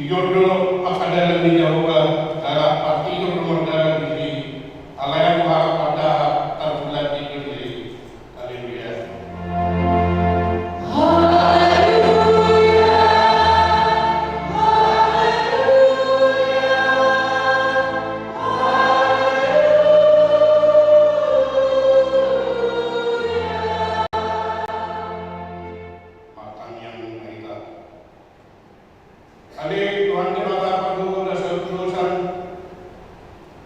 Ijodo makadalan ni Jawa dalam partido nomor dalam diri alaya kuharap pada terbulat di diri. Haleluya. Ali Tuhan Jemaat Paduka dan Seluruhan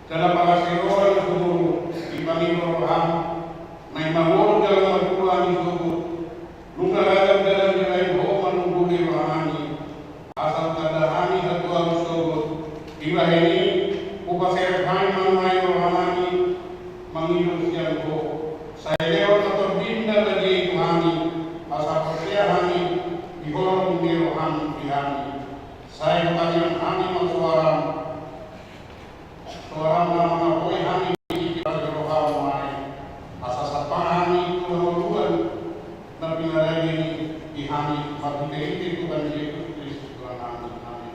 dalam pangasiron subuh di Panginoon may mawon dalam magpuan subuh lungaragam dalam nilai ho manungguli rohani asal kadahani satu arus subuh diwahini upasirhan manumay rohani mangilus yang ho saya lewat atau binda lagi rohani asal persiahani dihorong di rohani bihani. Saya bertanya kami suara nama koi kami di rohani mai asas pahami keluhan nabi lagi di kami bagi itu kan Yesus Kristus Tuhan kami. Amin.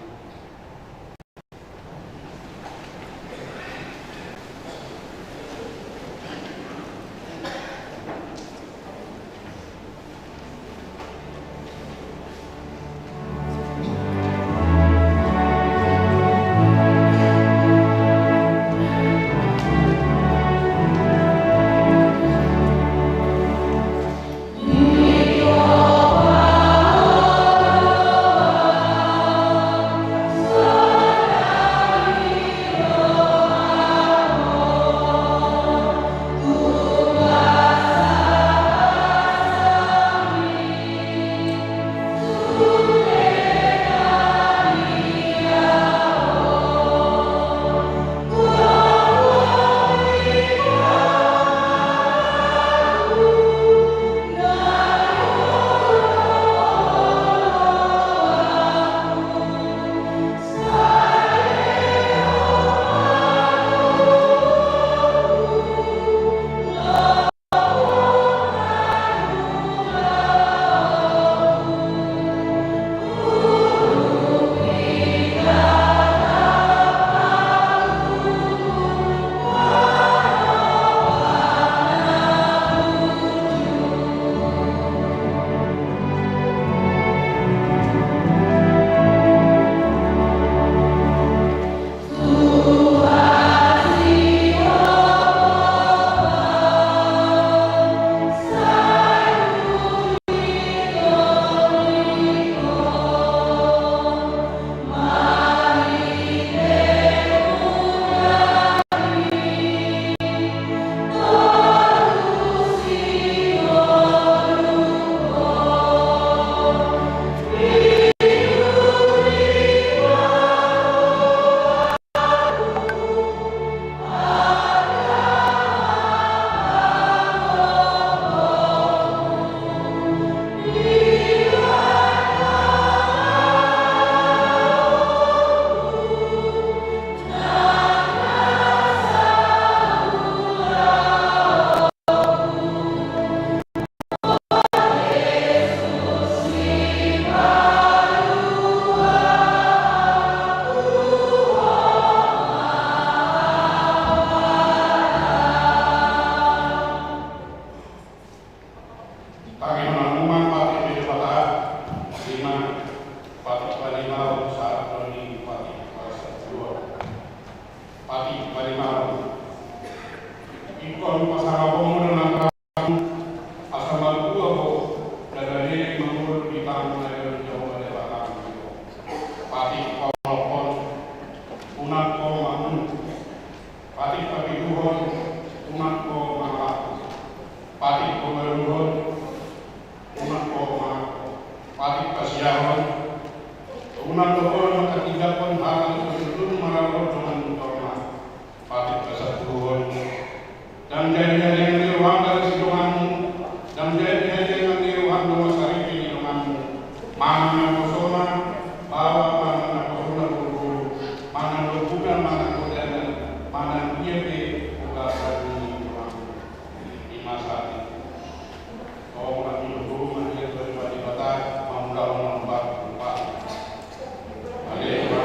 Haleluya.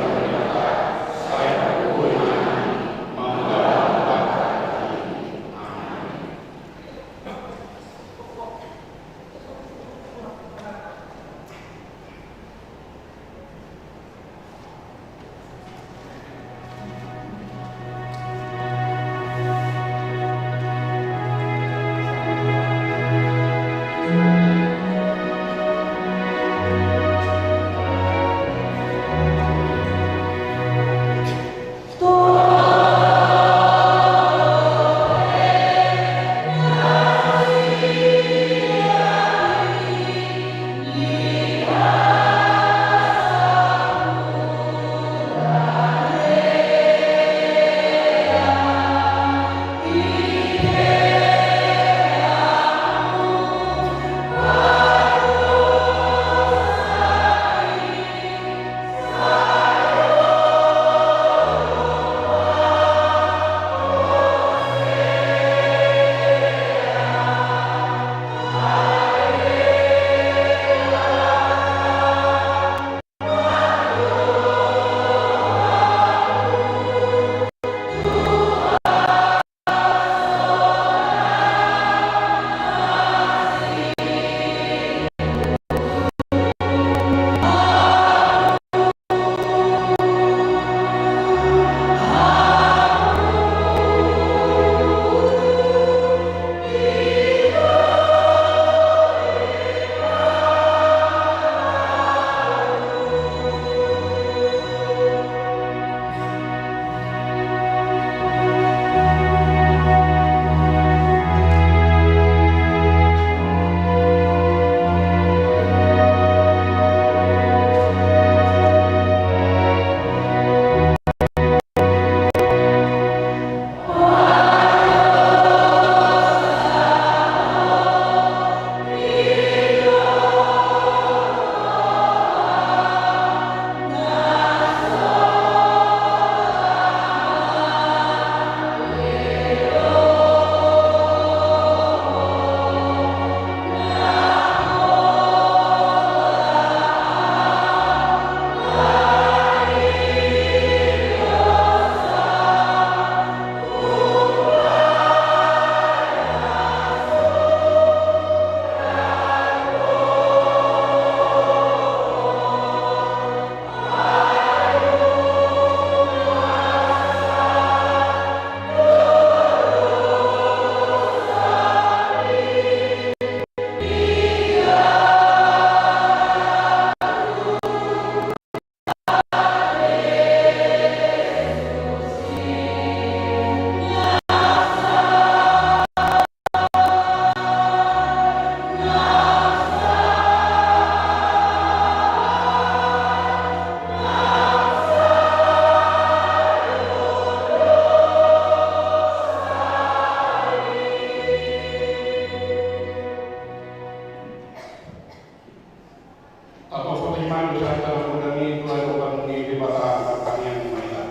Tato Fatimah dosa dalam mudani Tuhan Tuhan di debata kalian mainan.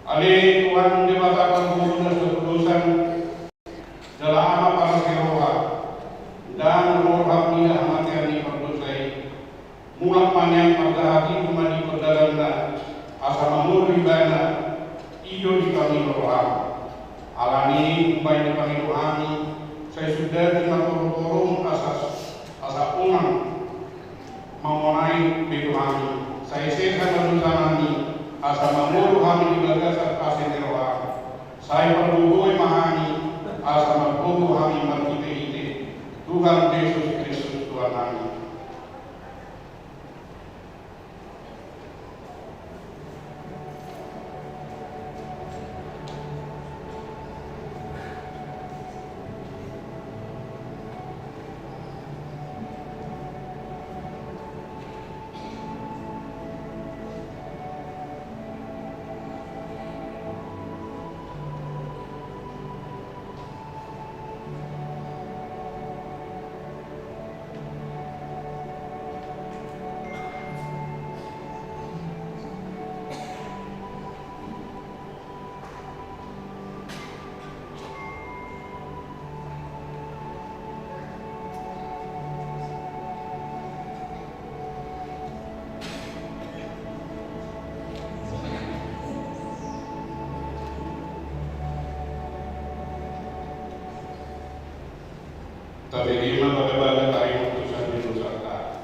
Ale Tuhan debata pengumuman ketulusan dalam amat para seroha dan roha mina amat yang diperdosai. Mulak panjang pada hati kembali perdagangan asa mamur ribana iyo di kami roha. Alani kembali di kami rohani. Saya sudah dimatur-turun asa umang mengenai begitu kami. Saya sehat berusaha asa mamuru kami di bagasat pasien roha. Saya perlu mahani asa mamuru kami berkite-kite. Tuhan Yesus Kristus Tuhan kami. Tapi lima pada tayo utusan di Nusanta.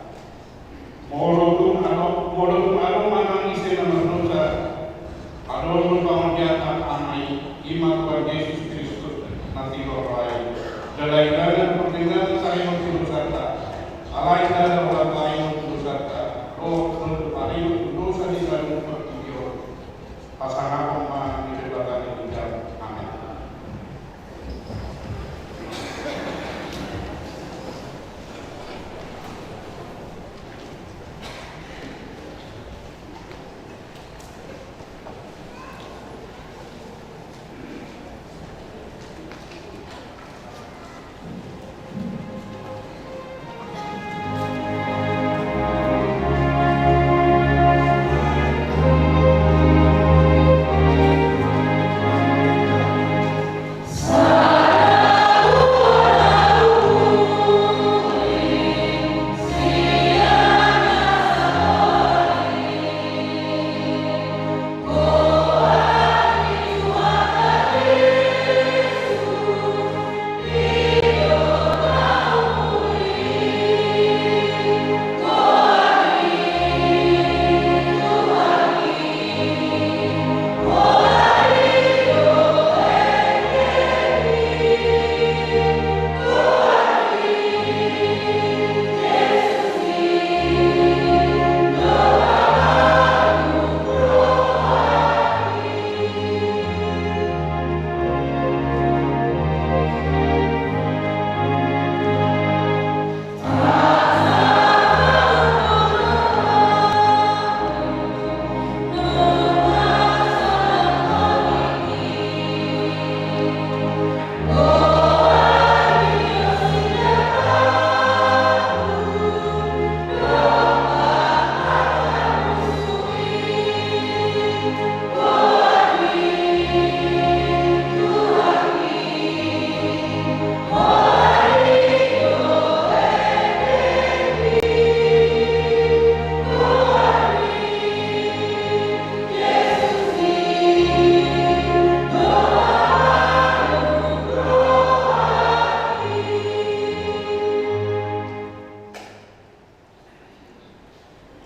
Molodum ano manang isi na manusa. Adon pamadiatan anay ima Tuhan Yesus Kristus nanti rohay. Dalay dalam pertinggalan tayo di Nusanta. Alay dalam orang tayo di Nusanta. Roh tayo dosa di dalam pertinggalan. Pasangan pemah di debatan di dalam. Amin.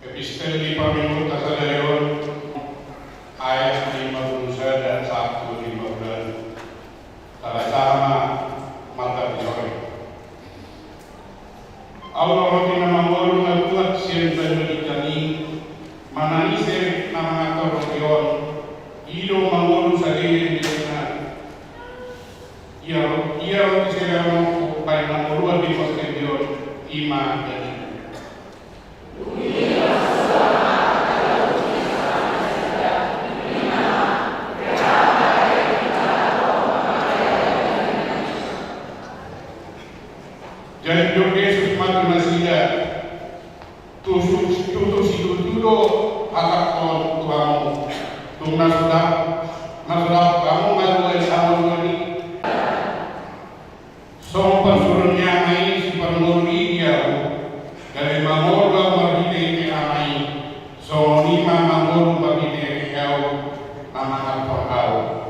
Epistel 5 minggu Tasadayon ayat 50 dan 1:15 salah sama mata bisore. Allah roti nama mulu ngabuat sien pendidikan mananise nama ngator rotion ido mangulu sadiri diana ia roti seramo pai namurua di poskendion ima dan jadi Yesus mati masih tutu situdo atakon tuamu tung nasudah kamu ngaluai awal ini som persurunnya mai si permuri dia dari mamorga marhite amai so lima mamor marhite kau amanat kau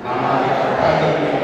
Nama kita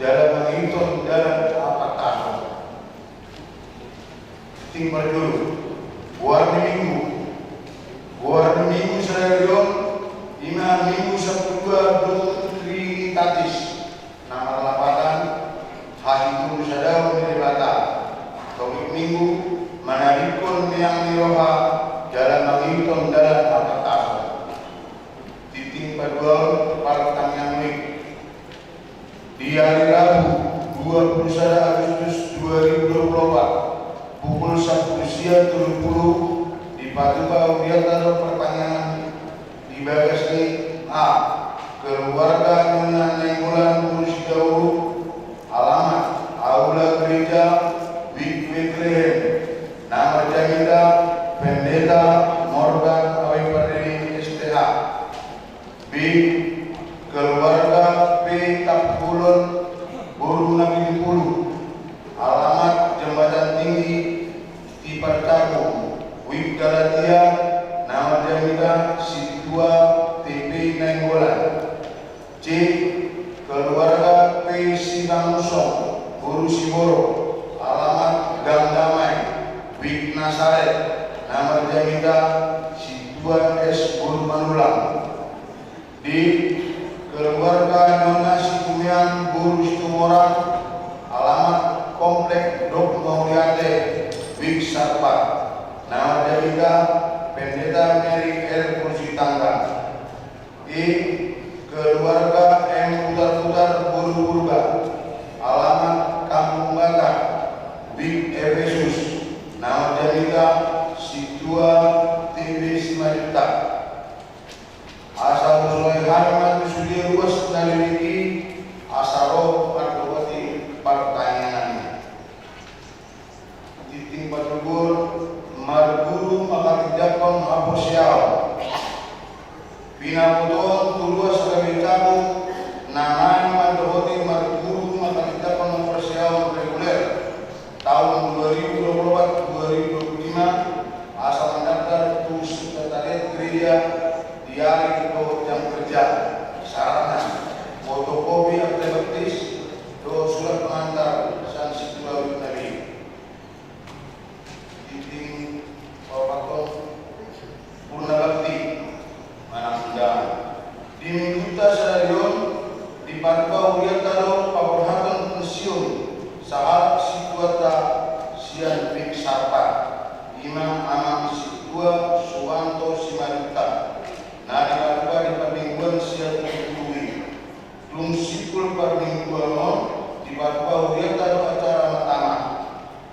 jalan menghitung jalan apa tahun. Tinggal dulu. Buar minggu serayun, 5 minggu 12 Trinitatis. Nama lapatan Hahitul Sadau Miribata. Topik minggu manadikun yang niroha jalan menghitung jalan apa tahun. Titik kedua partang yang mik. Di hari Rabu 21 Agustus 2024 pukul 1 siang 30 di Paduka Wiataro Pertanian di Bagasi A keluarga Nyonya Nainggolan Kursi Dauru, alamat Aula Gereja Bethlehem, nama Jamila Pendeta Morgan Awi Pardini STH. B keluarga P Tapulun Buru Nabi Pulu, alamat Jembatan Tinggi Tipar Cakung, Wib Galatia, nama Jamila Situa TP Nainggolan. C keluarga P Sibanusong Buru Siboro, alamat Gang Damai, Wib Nasaret, nama Jamila Situa S Buru Manulang. D keluarga Nona Situmian Buru Situmorang, alamat Komplek Dok Mauliate Wik Sarpat, nama Jamila Pendeta Mary L. Kursi Tangga. E keluarga M. Putar-Putar Buru Purba, alamat Kampung Bakar Wik Efesus, nama Jamila Situa TV Simajuta. Asal usulnya Harman Sudi Ruas Naliriki Asaro Margawati pertanyaannya. Titik Patubur Marguru Makatijakon Aposial Pinamuton Tulua Sebagai Camu Nangan Margawati Marguru Makatijakon Aposial reguler tahun 2024-2025 asal mendaftar tu sekretariat gereja di hari itu jam kerja sarana fotokopi akte baptis do surat pengantar sanksi melalui nabi titik Bapak Purna Bakti Manangda di Mingguta Sadarion di Paduka Wiataro Paburhatan Pensiun saat Situata Sian Bik Sarpat Imam Amang Situa Suwanto Simajuta. Nah, di Paduka di Perningguan siap dikutui. Belum sipul Perningguan non di Paduka Wiataro acara matama.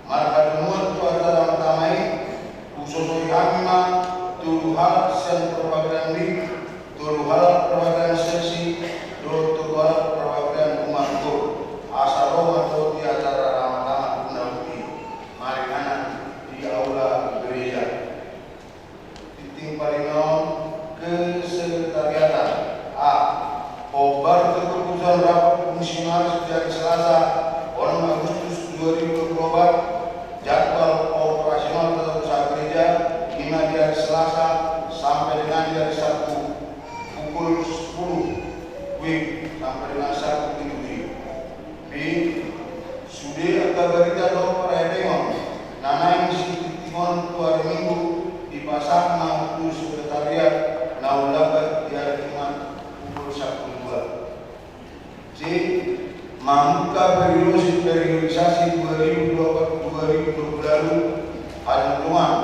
Marga demuan tu acara matamai khususui hamima tulu hal siang perwakilan di tulu hal perwakilan seksi do tulu hal perwakilan umat do asal atau di acara ramadhan punauti mari anak di aula gereja. Titik palingon kesekretariatan A. Obar keputusan rapat fungsionaris dari Selasa 6 Agustus 2024 jadwal operasional tetap usaha gereja dimulai dari Selasa sampai dengan hari Sabtu pukul 10 WIB sampai dengan Sabtu WIB. B. Sudah atau berita do peredengon nanai misi titimon hari Minggu dipasang nautu sekretariat naulabat di hari Jumat pukul 1.2. C. Membuka periodisasi 2024-2020 lalu ada peluang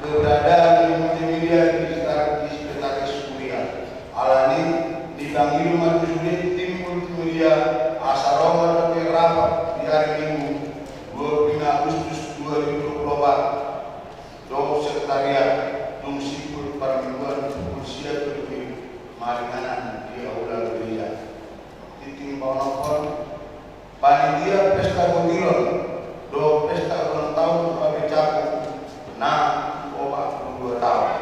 keberadaan multimedia di sekretaris kuliah. Alani dipanggil majelis tim multimedia asaroma dan rapat di hari Minggu 25 Agustus 2024. Do sekretariat Sipul Parmingguan pukul siap berdiri maringanan di aula gereja. Titik Paunopon panitia pesta Gondilon do pesta ulang tahun Bapak Caku nah 42 tahun.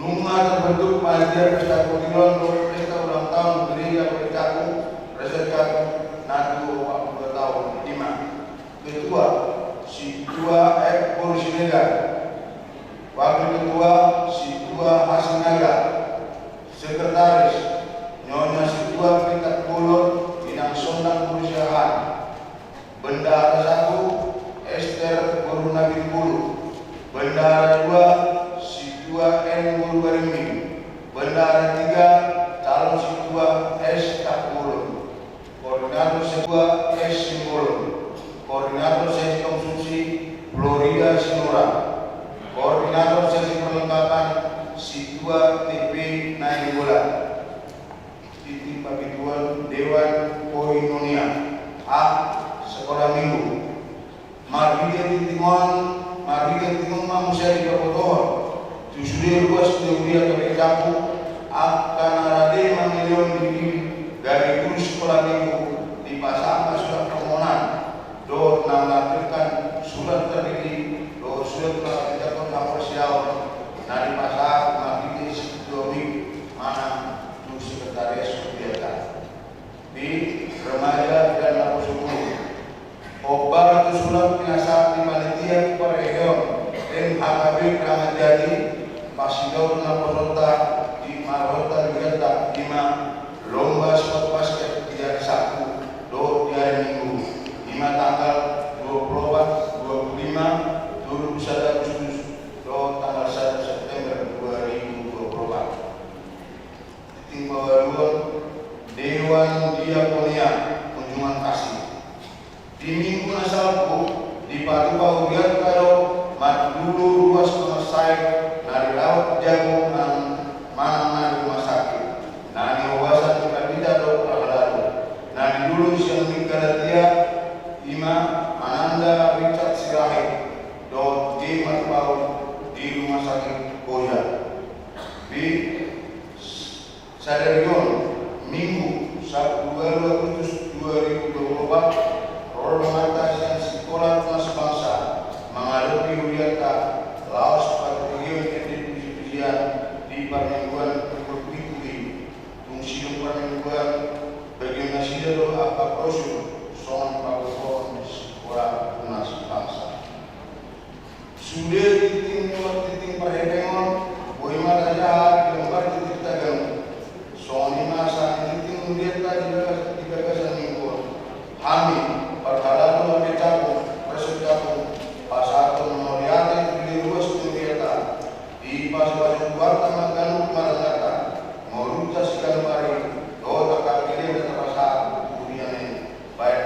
Nunga terbentuk panitia pesta Gondilon do pesta ulang tahun gereja Bapak Caku Presiden Caku nah 42 tahun. 5. Ketua Situa F. Kursinega, Wakil Ketua Situa Hasinaga, Sekretaris Nyonya Situa Petak Bulur Bidang Sondang Perusahaan, Bendahara 1 Esther Guru Nabi Bulu, Bendahara 2 Situa N Guru Barimi, Bendahara 3 calon Situa S Takbulu, Koordinator Situa S Simbolo, Koordinator Sesi Konsumsi Florida Sinora, Koordinator Sesi Perlengkapan Situa TP Nainggolan, Titik Pabituan Dewan Koinonia A Sekolah Minggu, Margidia Titingon Mamusia di Kapotohon, Tusuri Ruas Teoria Kebekapu, Akanarade Mangilion Diri dari Guru Sekolah Minggu di Pasang Surat Permohonan, do mengaturkan surat terdiri, do surat melakukan apresial, dari Pasang Margidia Situomi mana tu sekretaris kegiatan di remaja dan laposuku. Obar itu surat penasihat di panitia Koreon dan HKB Kramat Jati Pasidor Naporota di Marota Ligata 5 lomba sport basket di hari Sabtu do di hari Minggu 5 tanggal 24, 25, 21 Agustus do tanggal 1 September 2024. Titik Bawaluan Dewan Diakonia Kunjungan Kasih di Minggu Nasalku di Patuba Uriat Karo Madulu Ruas Pemasai dari Laut Jagung Mana Rumah Sakit Nani Owasan Kandida do Lalu Nani dulu Siang Galatia Ima Ananda Richard Sirahe do J Matbau di Rumah Sakit Koya di Sadarion Minggu 1 Agustus 2024 Rollmata yang sekolah kelas bangsa menghadapi Uriata Laos Patrion Edit di Parmingguan Berpikui fungsi Parmingguan bagian nasidero apa prosul soal pakopon sekolah kelas bangsa sudah titik perhedengon boima raja di lembar titik tagang soal masa titik Uriata di gagasan minggu Amin Perkara di Capung, Persut Capung, Pasar Memoriate di Ruas Tumiata, di Pasar Buarta Maganu Marangata, Moruta Sikalmari, Dota Kapile dan Pasar Kuriane, baik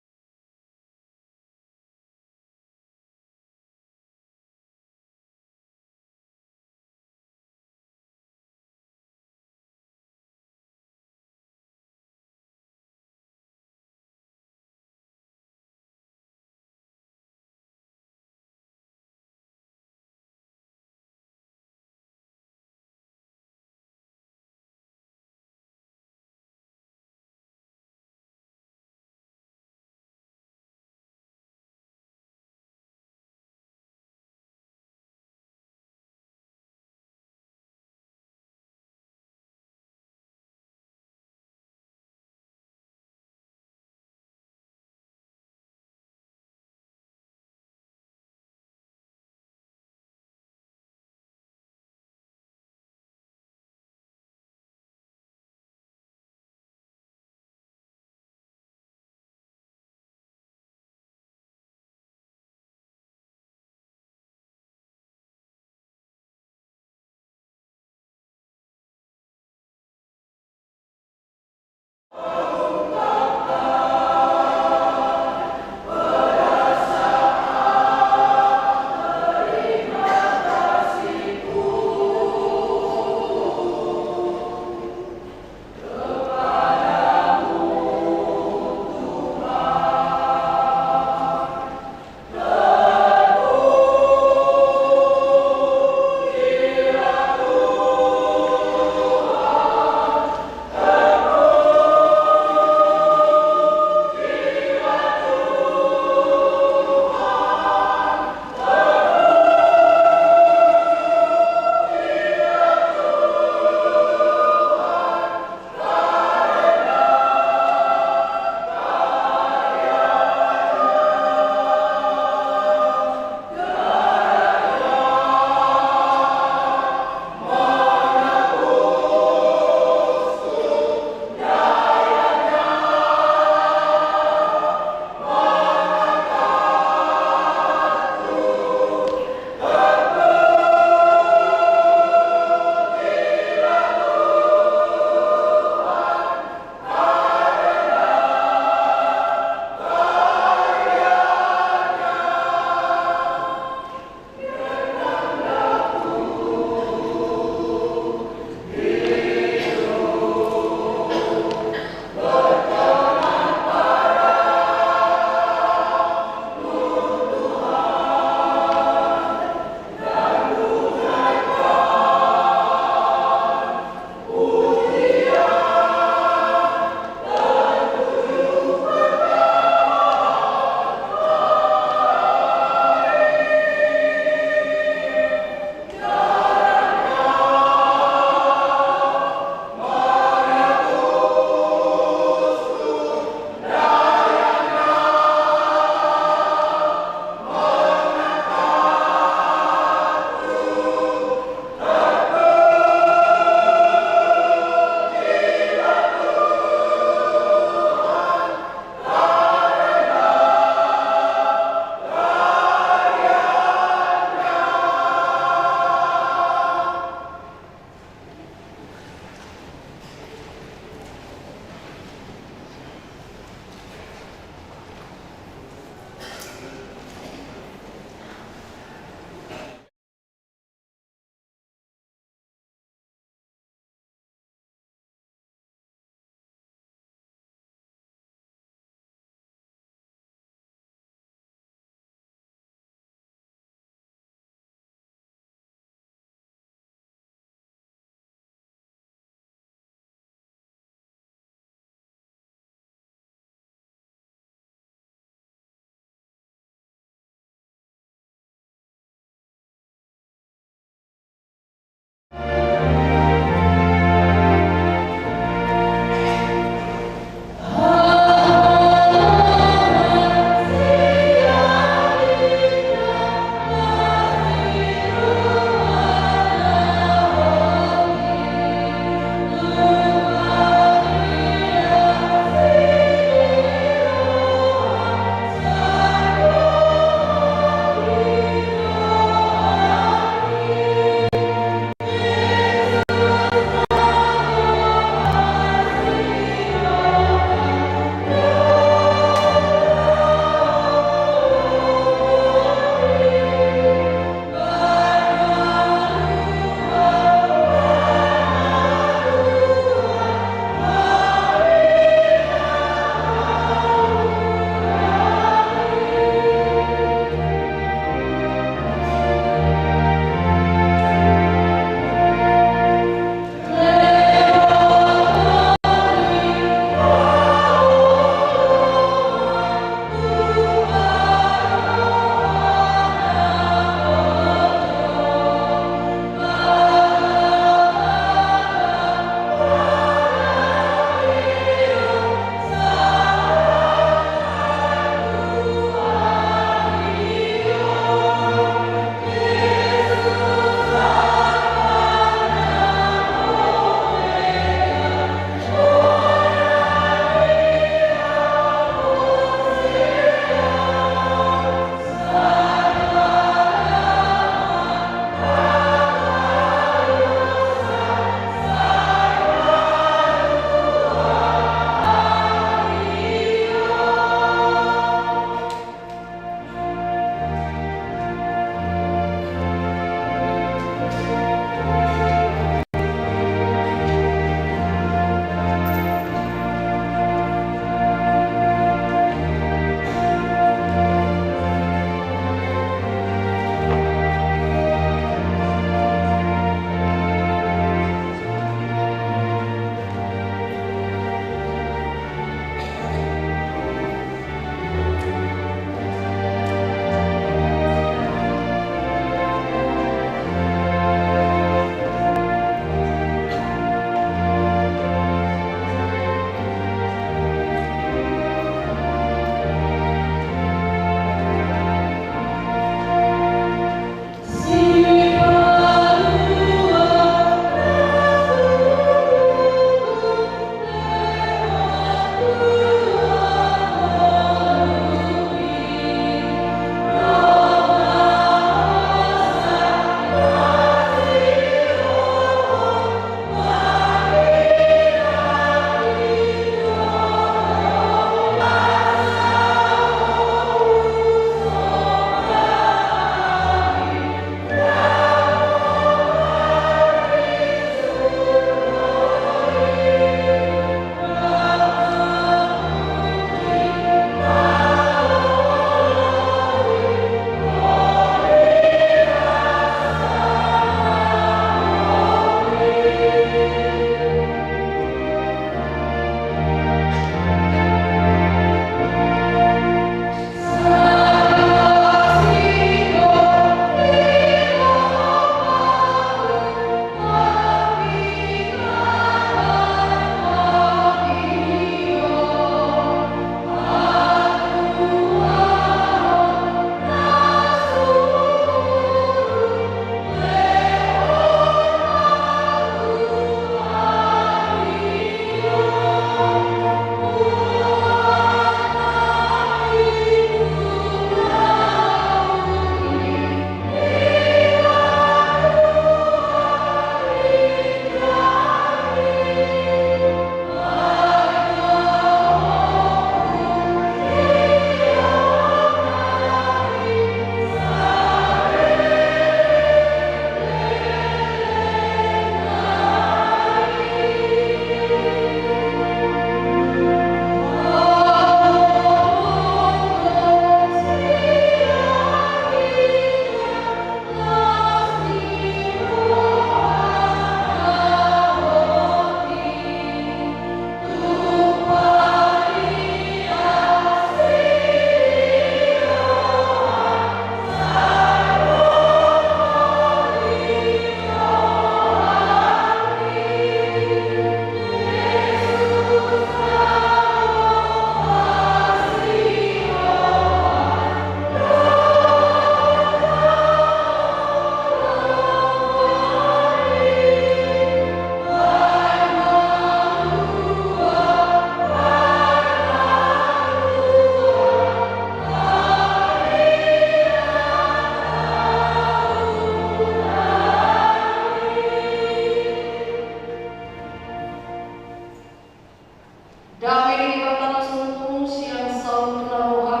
Damai di batang sumpung siang selalu naroha.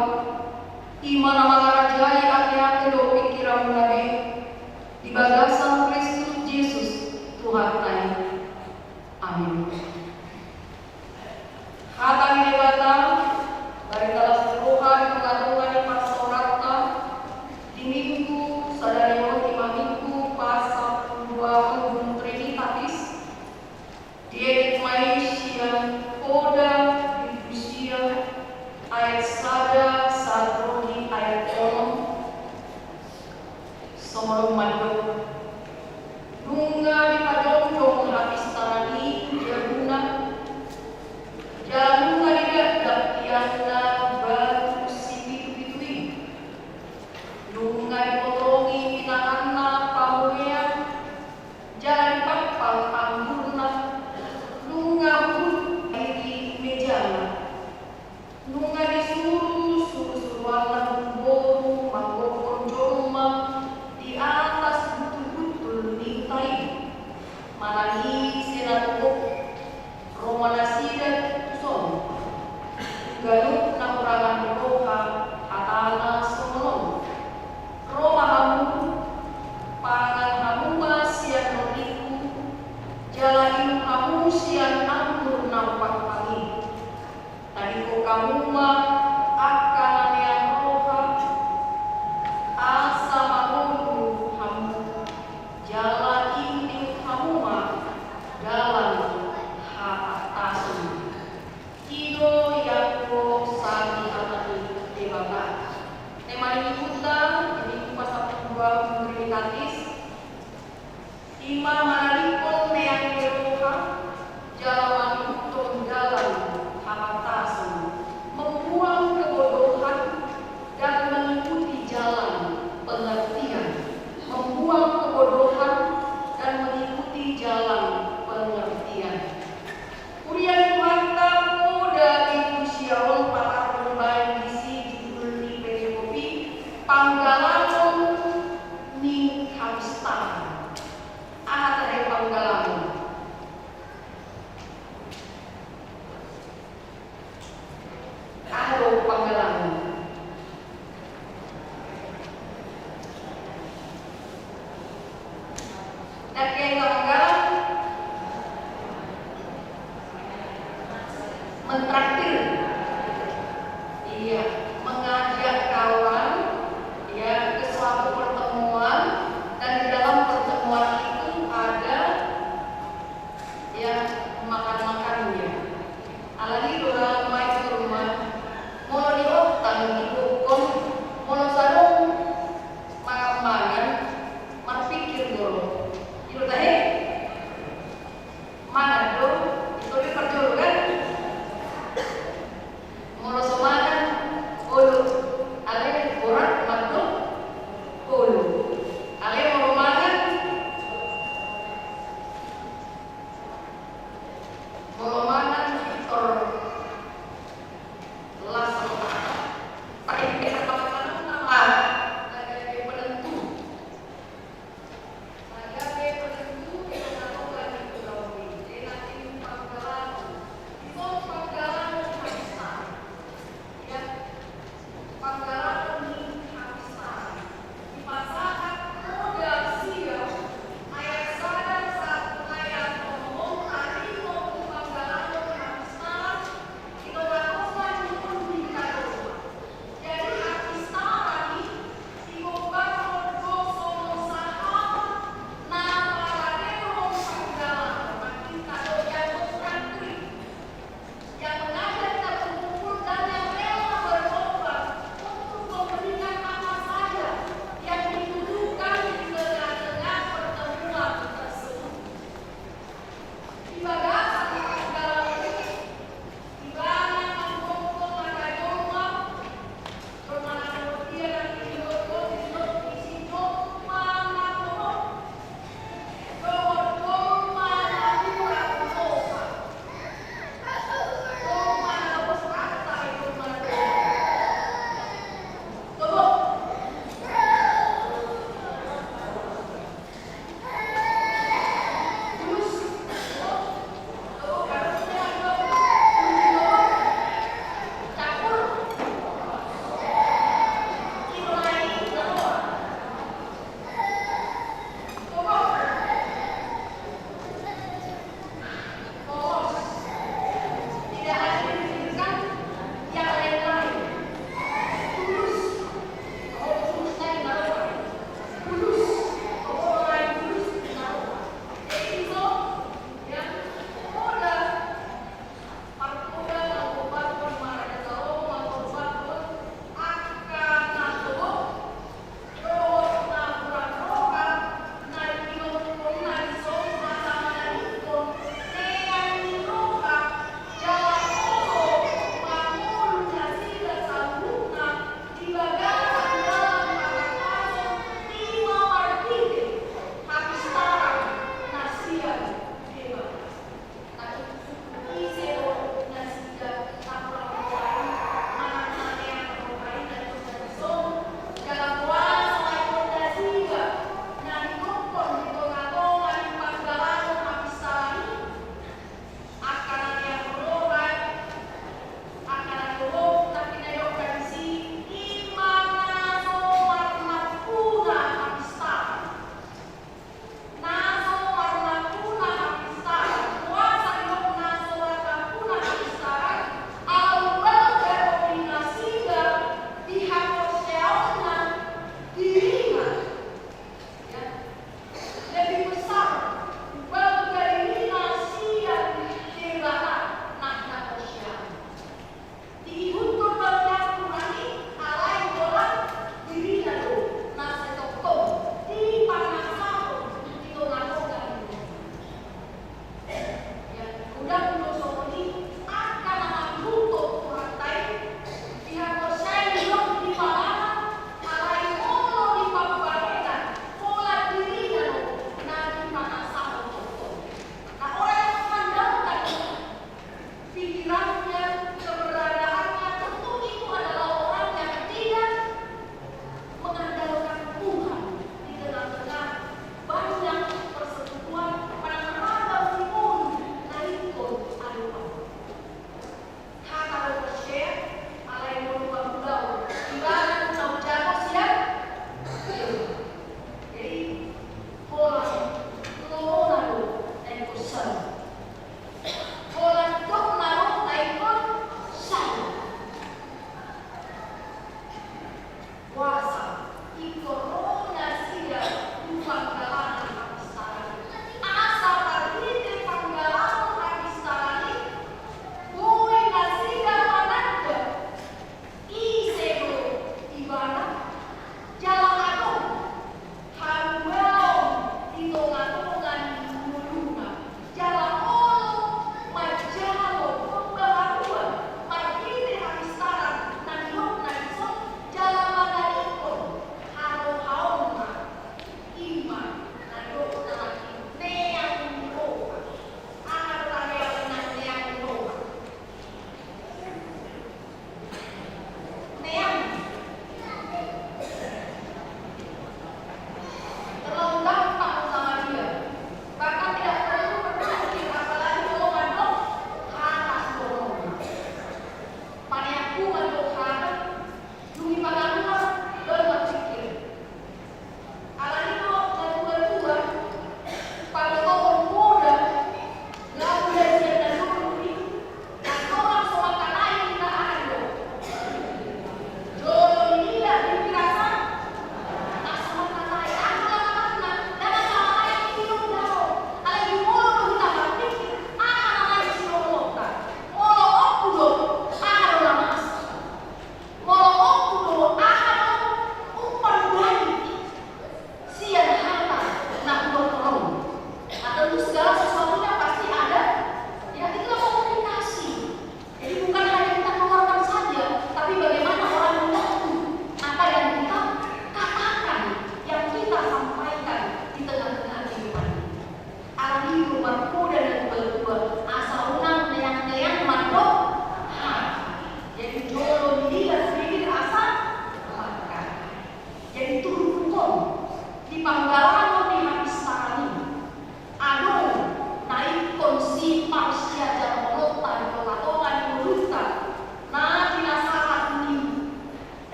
Imana mangarajai ake-ake do pikiran nabe. Di bagasan Kristus Yesus Tuhan kami. Amin. Hatang di batang dari dalam Tuhan pengatungan di pasorata di minggu sadari di minggu pasal 2 Trinitatis dia Malaysia Oda di Rusia ayat sada sadrohi ayat 6 Somoro madu nunga di padonjong habis tanani Jalunga tidak tiana baru sipitu-pitui nunga dipotongi pinahana pamuean jalan papal anggurna nunga pun diri mejana nunga disuruh-suruh-suruhan boru manggokon joma di atas betul-betul nintai manani senatuk Romana Sida Tuson Galuk na kurangan roha atana sumonon Roma hamu pangan hamuma sian noriku jalain hamu sian anggur nampak pangi tadi ko kamuma akan anean roha asa mangundu hamu jalain hamuma dalam hatasun Kido yako sani atani debata tema ini kita ini pasal 2 Trinitatis Ima manarikon neang deroha jalan hukum jalan hatasun membuang kebodohan dan mengikuti jalan pengertian membuang kebodohan dan mengikuti jalan pengertian Kurian mata muda itu siawan para pembaik isi judul di PDKOPI Panggalangon ning Hamistan ada Panggalangon Panggalangon dan kayak Panggalangon mentraktir, iya, mengajak kawan, ya, ke suatu pertemuan dan di dalam pertemuan itu ada, ya, makan-makannya. Alani orang main ke rumah, mau diotang di bukon, mau sadong makan-makan, berpikir dulu, itu tadi mana dong, itu diperjuangkan. Mula semakan ulu, ale urat makhluk ulu, ale mau makan, Victor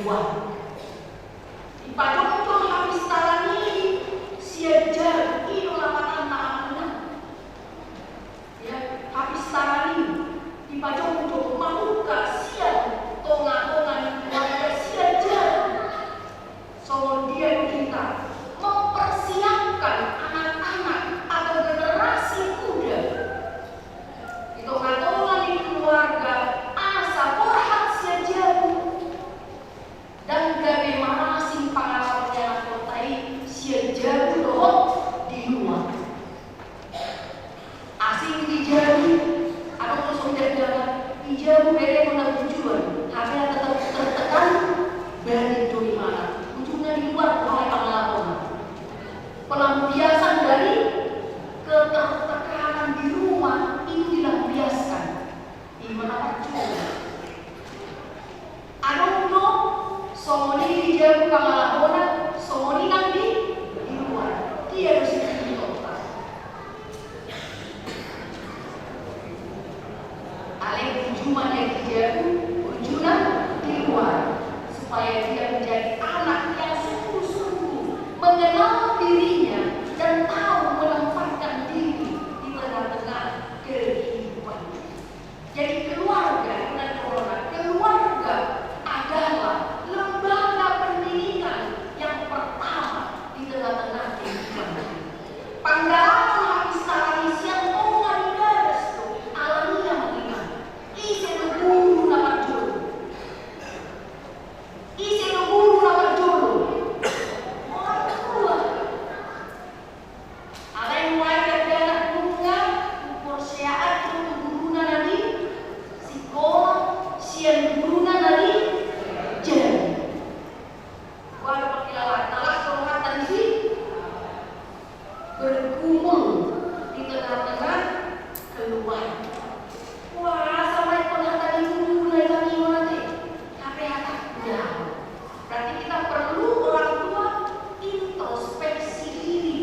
berjuang. Di pajong habis talani siajar idolapatan ta'amuna. Ya, habis talani di pajong mamuka siap tonga-tonga keluarga siajar. So dia kita mempersiapkan anak-anak atau generasi muda. Itu tonga di keluarga asa porhat siajar. Dan bagaimana sing pengalaman yang kotai siajar doh di rumah. Asing dijadi, ada kosong jalan, dijauh beda mana tujuan, hanya tetap tertekan dari di mana, ujungnya di luar oleh pengalaman. Pelampiasan dari ketertekanan di rumah itu dilampiaskan di mana perjuangan. Aduh, somoni dijauh pengalaman, somoni nanti di luar, dia harus ditotal. Alih cuma yang dijauh, ujunan di luar, supaya dia menjadi anak yang sungguh-sungguh mengenal dirinya dan tahu menempatkan diri di tengah-tengah kehidupan. Jadi keluarga adalah lembaga pendidikan yang pertama di tengah-tengah kehidupan. Panggalan habis talani siang tonga di garis tu alaminya mengingat isi guru nama julu orang tua ada yang mulai dari anak bunga ukur sehat itu guru nanti sekolah siang guru nanti jadi walau perkirakan talas kehormatan sih berkumul di tengah-tengah keluar. Wah, sampai pernah tadi mulai kami nanti KPH ya. Berarti kita perlu orang tua introspeksi diri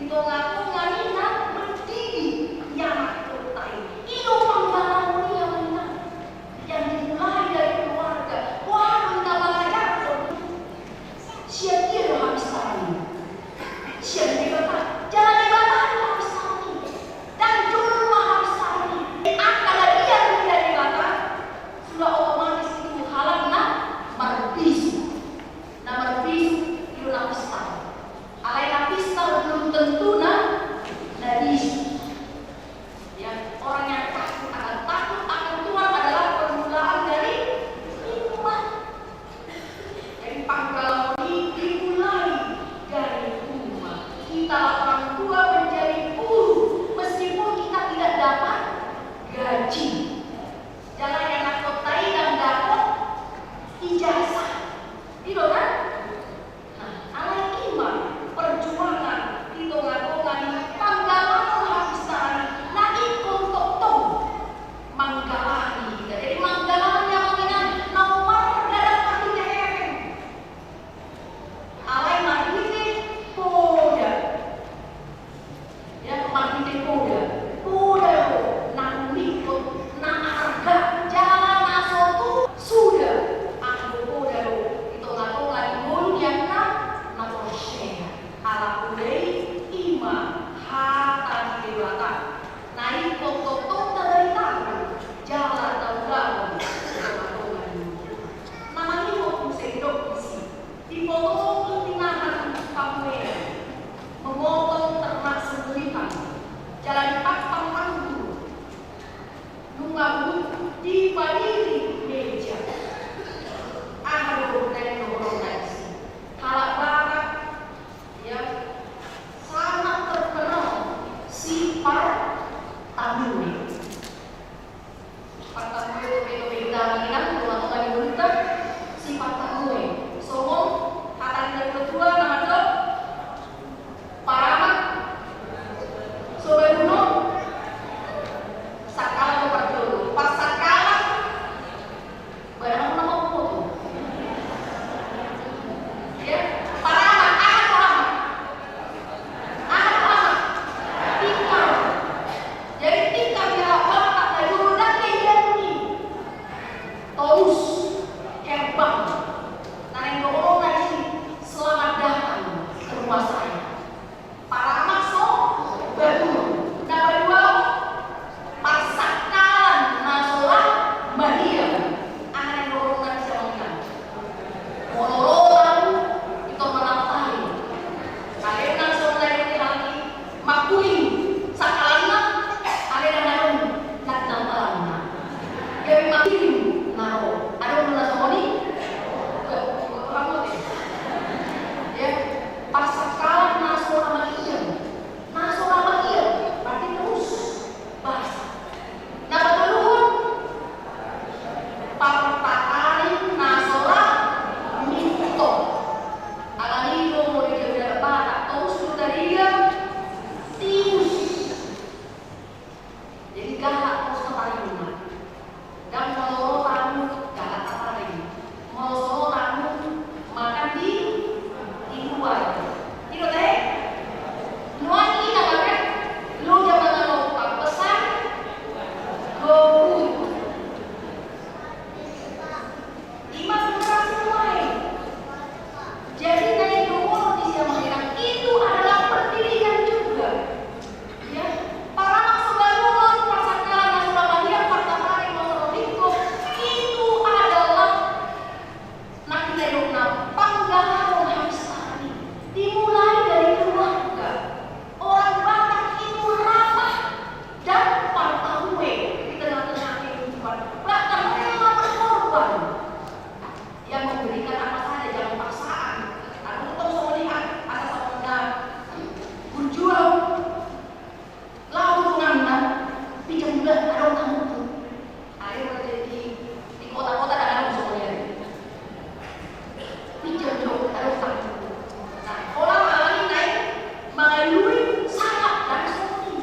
di tengah-tengah ini mendidik yang terbaik. Itu pengalaman yang dimulai dari keluarga. Wah, kita belajar siap dia habis tadi. Siap dia jangan dibatasi habis tadi. Dan dulu habis tadi. Akal dia tidak dibatasi. Sudah otomatis itu halal marbisu. Marbisu itu habis tadi. Alai habis tadi belum tentu nadisu. Ya, orang yang takut akan Tuhan adalah permulaan dari iman. Jadi pangkalan ini dimulai dari rumah. Kita orang tua menjadi guru meskipun kita tidak dapat gaji. Jangan yang nakotai dan dapat ijazah. Itu kan? Nah, alai iman perjuangan di tengah-tengah ini pangkalan habis tadi. Nah, ikut tok manggalani. Jadi manggalani yang mengenal nomor dalam hati TM. Alai marhite poda. Ya, marhite poda. Poda lo, nang ikut, nang harga, jalan asotu sudah. Aku poda lo, itu ngaku lagi mulia na porsche. Ala pulei ima hata di belakang. Naik tok dari tangan. Jalan tahu namanya mau sedok isi dipotong tinahan Papua memotong ternak sembelihan jalan pakpam tangguh nunggu di padiri meja aduh dari nomor nasi halak barat ya sangat terkenal sifat tamu. Patah itu beda mengingat tulang-tulang di bunta sifat tamu. Somong hatan dari kedua nama dok paramat sobat gunung sakala berjodoh pas sakala Jadi galak terus kepala rumah. Dan kalau tamu galak apa lagi? Mau tamu makan di luar. Itu teh. Nuan ini kan? Lu jangan lupa pesan GoFood. Imam generasi mulai. Jadi dari dulu di Siamanginang itu adalah pendidikan juga. Ya, para maksudarullah, Pasakala, Nasrullah, Partahari, Motorotiko itu adalah nakilayukna panggalan hamsani. Dimulai dari keluarga. Orang Batak itu ramah dan partahwe di tengah-tengah kehidupan. Bahkan rela berkorban. Yang memberikan apa saja, jangan paksaan. Kalau kita mau lihat ada seorang berjuang laut nangna, pinjam juga ada orang itu. Ayo jadi di kota-kota ada semuanya. Pinjam juga ada orang. Nah, orang alami naik mengalui sangat dan seperti.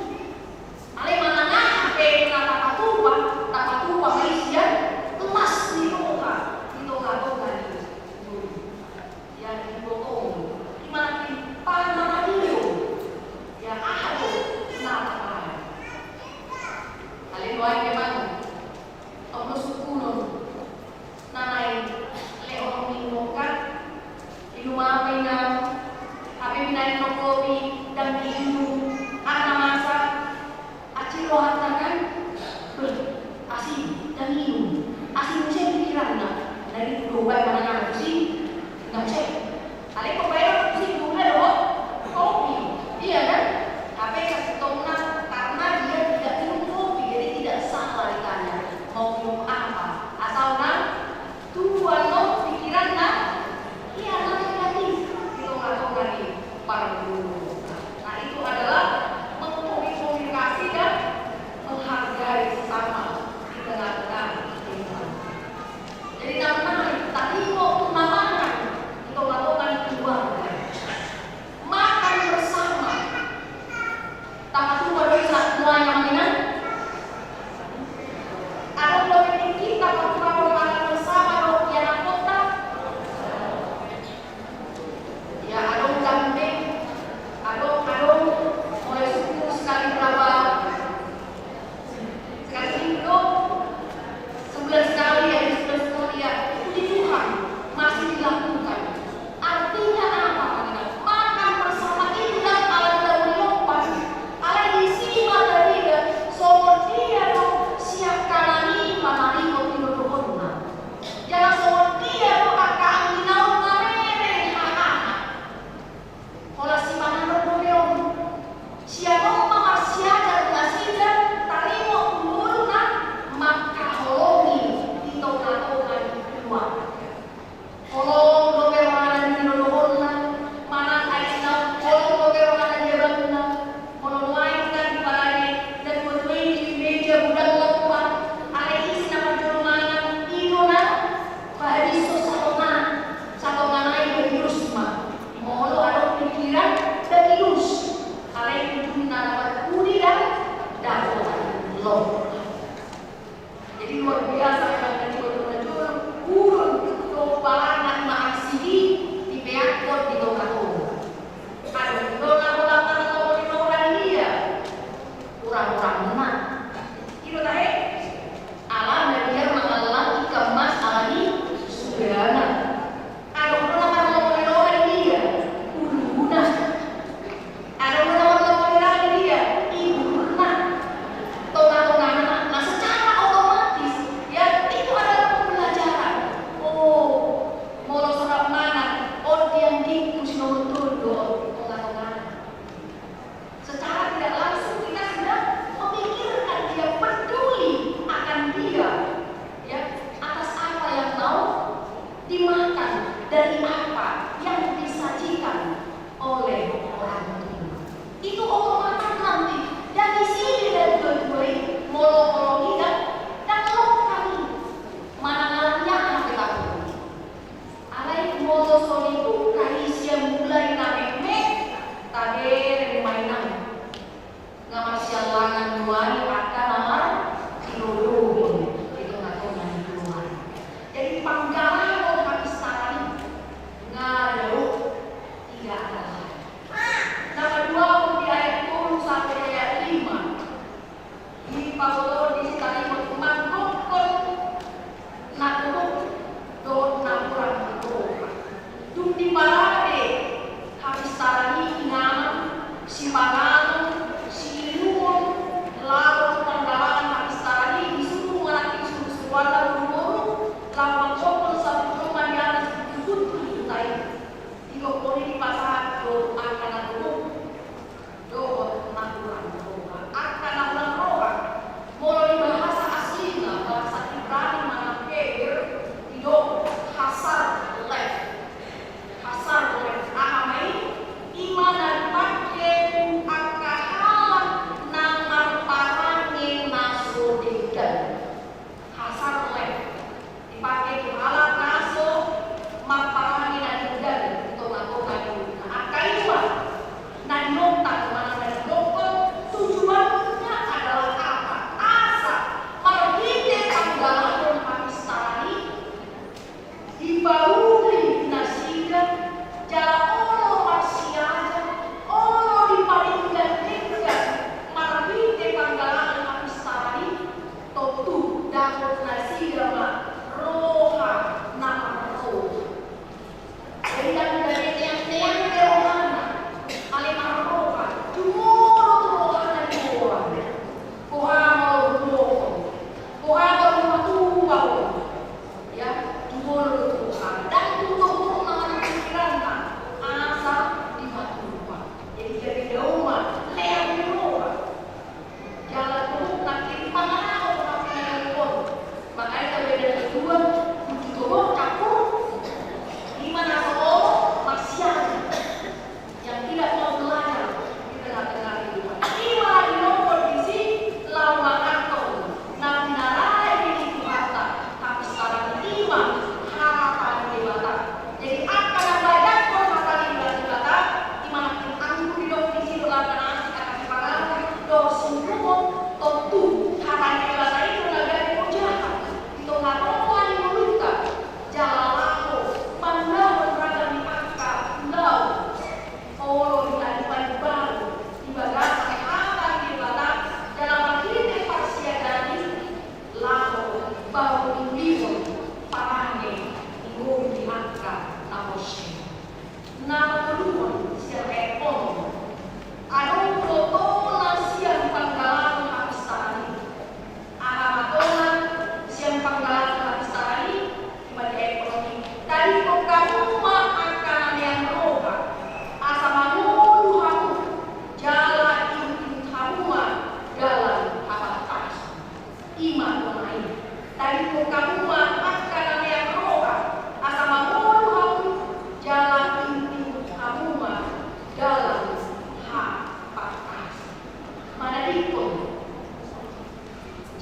Alai mana sampai tapatupa Malaysia emas di Toka tadi. Ya di Botong. Di mana di Panamario. Ya ada napa. Alai doa memang Allah sukunon. Nanai le orang minumkan ilmu apa ina apa binain kopi dan ilmu anak masa aciro hantakan asin dan ilmu asin saya pikiran dari doa mana sih nggak cek kali pembayar sih dulu loh kopi iya kan apa kasih tongna karena dia tidak minum kopi jadi tidak salah ditanya mau minum apa asal tuan pikiran iya nanti lagi para guru. Nah itu adalah mengkomunikasi dan menghargai sesama di tengah-tengah kehidupan. Jadi namanya tadi mau makan untuk melakukan keluarga, makan bersama. Tanpa lupa dosa semuanya mengingat. Ada belum kita kalau makan bersama dong yang kota. Ya adong kambing, adong mulai suku sekali berapa? Sekali minggu, sebulan sekali ya di sebulan sekali ya. Puji Tuhan masih dilakukan. Artinya apa? Makan bersama itu dan ala daun ala isi materi dan somor dia dong siap kalani manari kopi dodohona. Jangan somor dia dong akan minau ngamere hahana. Olah si mana berdomeong siapa mamar siaga ngasida tarimo ulurna maka holongi di tongga-tongga keluarga. Holong domeongan di dodohona mana aina holong domeongan dia bangunna holong wainkan di balai dan buat-buat di meja budang lepuan ada isi nama jurumana idona bahadiso satongan lain berjurus mah mohon ada pikiran dan ilus kalian itu menanam budi dan dakwah loh. Jadi luar biasa yang tadi betul-betul urun kepalangan maaksidi di peakot di tongkat-tongkat. Ada dona-dona orang dia kurang-kurang menang. Itu tadi alam dan dia mengalang kemas alami sederhana. Ada orang dia guna. Ada orang dia ibu guna. Tongkat-tongkat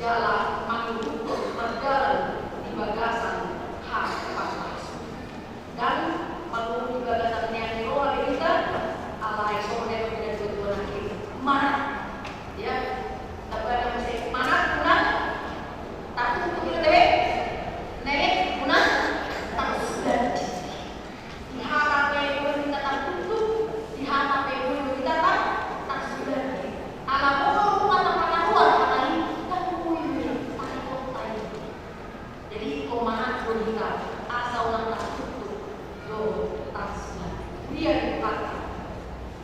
jalan mangutut berjalan di bagasan hak pas dan mangutut di bagasan yang diroa kita ala esok dia berbeda dua lagi mana ya tapi ada mesti mana guna takut begitu deh nek guna takut sudah di hadapan pun kita takut di hadapan pun kita tak sudah ala bodoh rumah luar kali kita kuih jadi komahan kita asal orang takut do tak sudah dia dikata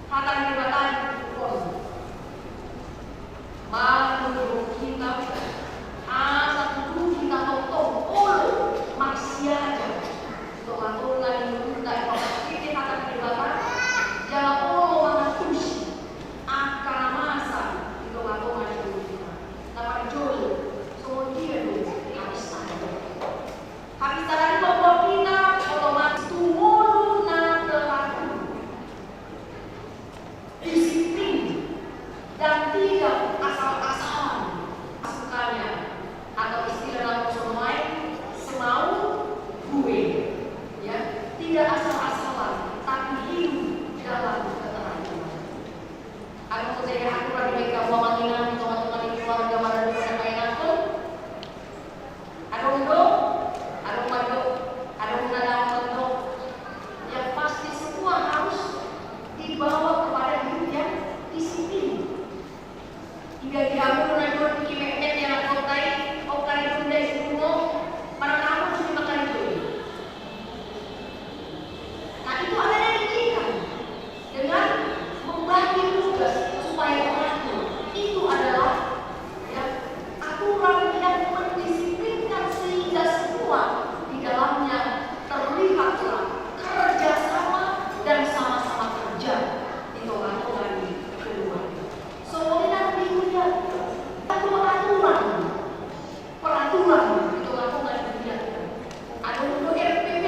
kata dibatan pun malu kita asa tuh kita totong masih aja untuk lagi kita kita kata dibatan jangan mana kursi akan masa itu ngatongan dulu kita dapat jual semua dia dulu habis tadi bahwa kita otomatis tumbuh terlaku disiplin dan tidak asal-asalan masukannya atau istilah dalam semai semau gue ya tidak asal-asalan tapi hidup dalam keterangan. Aku saya aturan di mereka buang manginan teman-teman di keluarga mana dulu ada main aku. Ada untuk yang pasti semua harus dibawa kepada hidup yang disiplin. Hingga diambil menajur kimemet yang kotai, okan itu dari semua para kamu sudah makan itu. Nah itu ada yang diberikan dengan membagi tugas supaya mengatur. Itu adalah ya, aturan yang mendisiplinkan sehingga semua di dalamnya terlihatlah kerjasama dan sama-sama kerja di tengah-tengah kedua. Semuanya berikutnya satu aturan, peraturan di tengah-tengah dunia. Ada untuk RPP,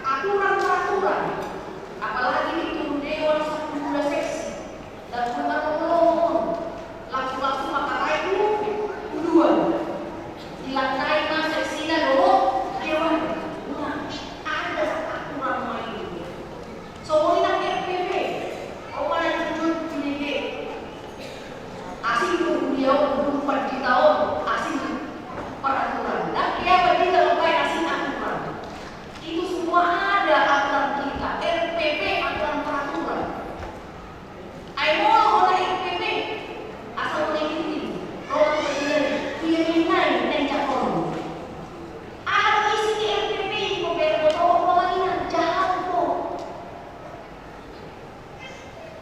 aturan peraturan, apalagi itu dewan 10 seksi dan bukan ngomong langsung maka itu duluan di lantai mas seksinya dulu dewan. Ada aturan main. Semuanya RPP, orang yang jujur pilih asing beliau 24 tahun asing peraturan dan dia bagi dalam kain asing aturan itu semua ada aturan kita RPP aturan peraturan ayo oleh RPP asal oleh ini kalau presiden pilih nenjakon ada isi RPP pembeli motor pemainan jahat kok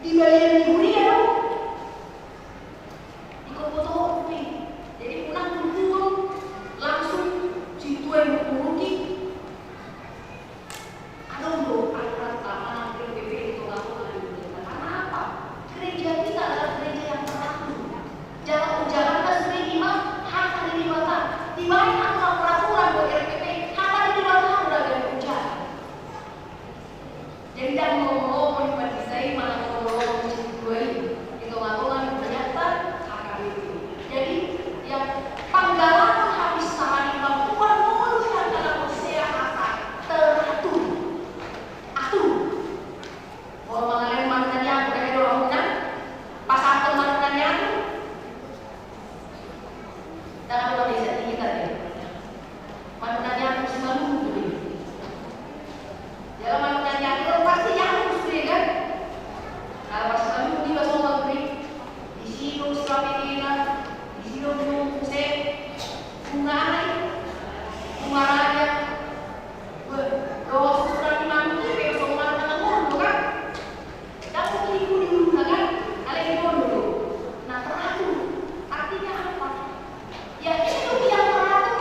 dibayar di dunia dong ikut foto jadi pulang turun langsung situ yang berkuruki ada untuk aturan keamanan PBB itu lakukan karena apa? Gereja kita adalah gereja yang teratur jalan sebagai imam hak ada di mata dibalik aturan peraturan buat RPP hak ada di mata udah gak hujan jadi jangan ngomong saya malah ngomong gue itu lakukan ternyata jadi yang panggalan habis tangan Papua yang dalam kesehatan teratur atur kalau mengalami mantannya berada di bangunan pas atau mantannya dalam organisasi kita ya mantannya harus malu dalam mantannya itu pasti yang harus kan kalau pas kami di bahasa Maghrib di sini strategi bunga raja doa susuran di mana tuh kayak soal tengah mundo kan dan mungkin ibu digunakan oleh ibu dulu nah teratur artinya apa ya itu yang teratur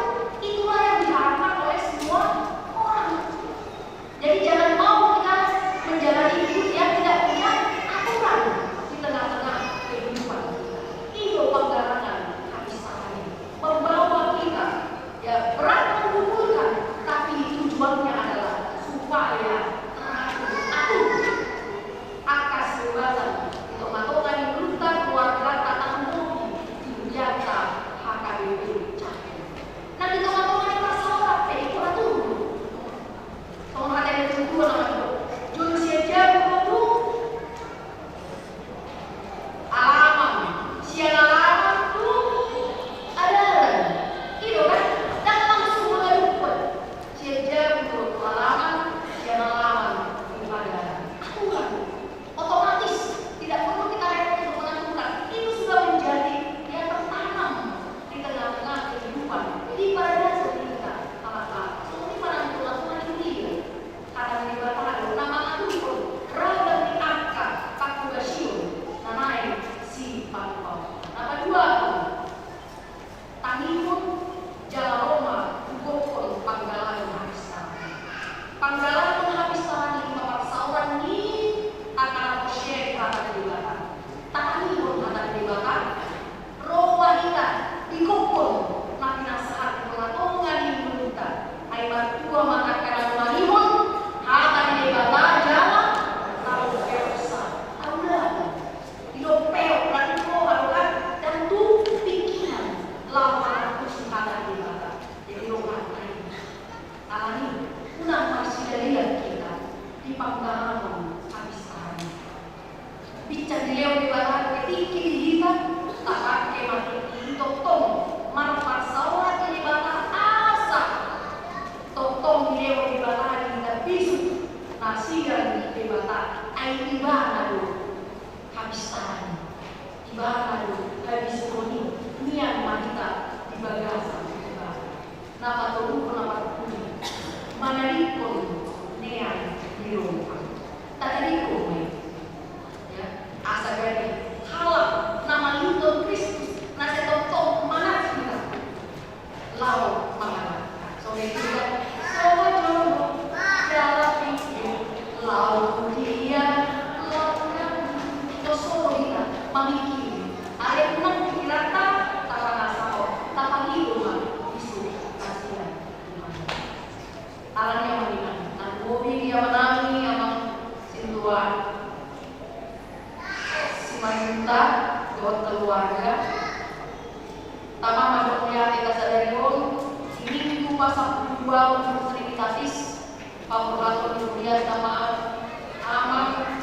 pasal 2 untuk Trinitatis, Paulato kemudian tamaan aman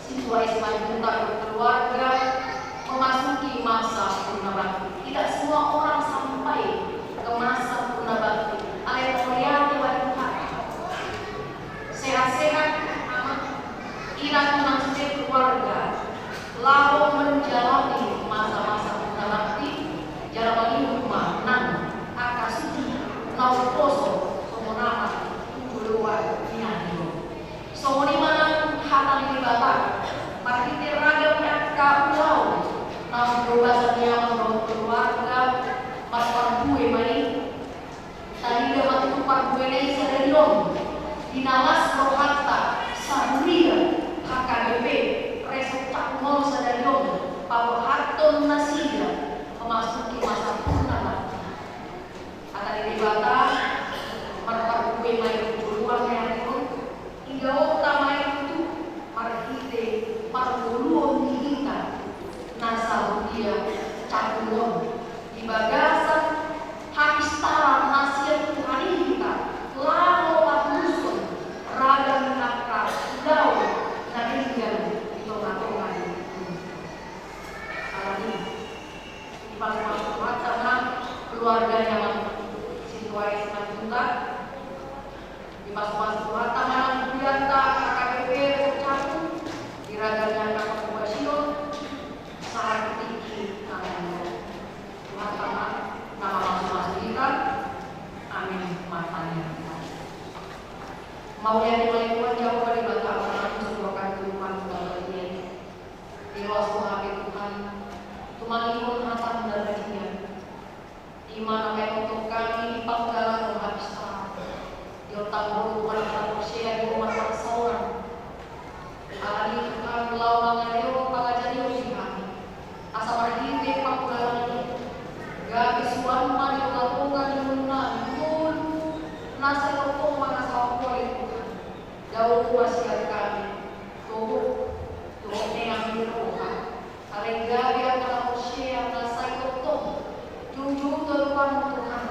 situasi selanjutnya keluarga memasuki masa purnabakti. Tidak semua orang sampai ke masa purnabakti. Haleluya, Tuhan. Sehat-sehat, aman. Irang menasih keluarga, lalu menjalani masa-masa purnabakti, jalani rumah, nan, akasuki, nauposo, somonama, uluan, dinanyo. Somoni mana hatan di bapak, marhiti raga mereka ulau, namun berbahasanya menurut keluarga, marwar gue mai, tadi dia mati tumpah gue lagi sadarion, dinalas rohata, saburia, HKBP, resep cakmol sadarion, pawahaton nasida, memasuki masa purnabakti. Akan dibata, marwar gue mai keluar yang hingga utama itu marhite paruluon kita nasa dia cakulon di bagasan hakistara nasihat Tuhan kita lalu patusun raga minaka ulau naringgan itu ngatongan alami di pasal mata keluarganya situasi selanjutnya di pasal mata Bianta KKBP tercakup di raganya kakak Basio saat tinggi namanya Tuhan nama masing-masing kita amin matanya mau yang dimulai jauh dari batang orang mensyukurkan Tuhan bagian di luas hati Tuhan tumangimun hatan dari dia di mana untuk kami di panggalan habis di otak Tuhan akan bersih di rumah seorang alami Tuhan lau mangaleo pangajari uji kami asa marhite panggalan ini gabi suan mani lapungan dimunan mun nasa lopong mga sawapoli Tuhan jauh wasiat kami tubuh yang diroha aleng gabi akan bersih nasa lopong jujur Tuhan Tuhan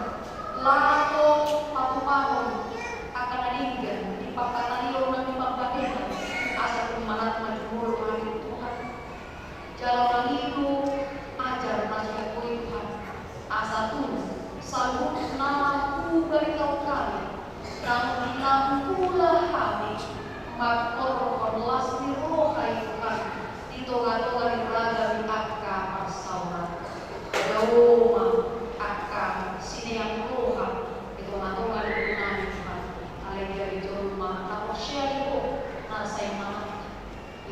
lato papu-papu akan adinggan di pakataliyo ng ipagbagihan asa kumanat majumuro kami Tuhan jalan ng ito ajar nasihat ko Tuhan asa tunas salut na kubaritaw kami nang inangkula kami magkorokon las ni rohay Tuhan dito nga ito nga niraga ni Akka Parsawra Dawoma Akka Sinayang Roha ito nga ito nga niraga Tuhan alegria di rumah tapos siya ito nasa mga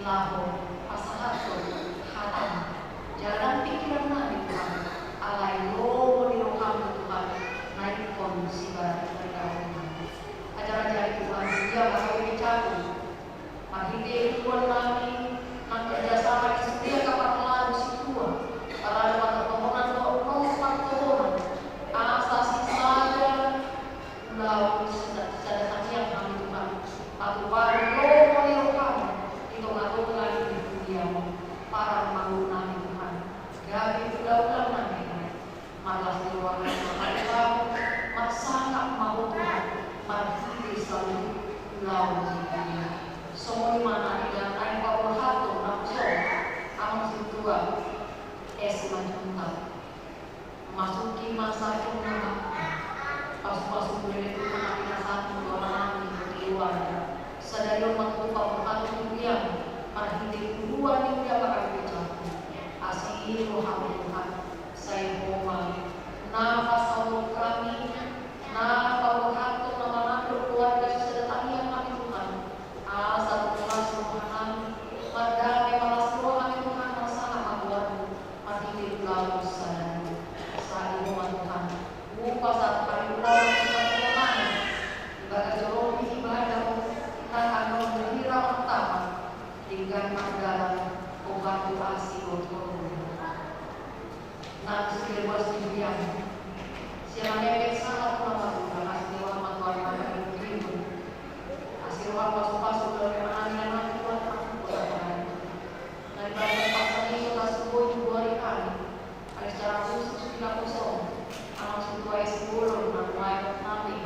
laho pasahato hatam jalan pikiran namin Tuhan alay lo niroham Tuhan naikon si barat mereka ajar-ajar Tuhan dia bakal bicara mahindi Tuhan kami nang kerjasama di setia kapan lalu si Tuhan para ada pertemuan doa pertemuan asasi saja lalu Aku baru lo kamu itu ngatungan di dunia para mangunan Tuhan gabi ulang nanti malas di ruangan makanya kamu masangat mau Tuhan marhiti selalu lau di dunia semua mana dan air power hatu nafsu amang situa macam masuki masa purnabakti pas-pas boleh itu mengambil satu orang keluarga sadari mengupah berkata yang marhiti kedua yang dia bakal bicara asih rohani Tuhan saya mohon nafas Allah kami nafas rohatu nama keluarga sedatang yang kami Tuhan asal kelas rohani berdamai malas rohani Tuhan masalah abuan marhiti lalu sadari saya mohon Tuhan upah saat kami pulang kita pulang ibadah jorong ibadah akan berhira utama dengan magdalang obat asih botol. Nanti lepas dibiang, siapa yang sangat lama kasih lama tuan pada ibu. Asih lama masuk-masuk dari anak-anak tuan aku. Dari banyak pasal ini kita sebut 2 hari. Ada secara khusus kita kosong. Anak situa 10 namanya nanti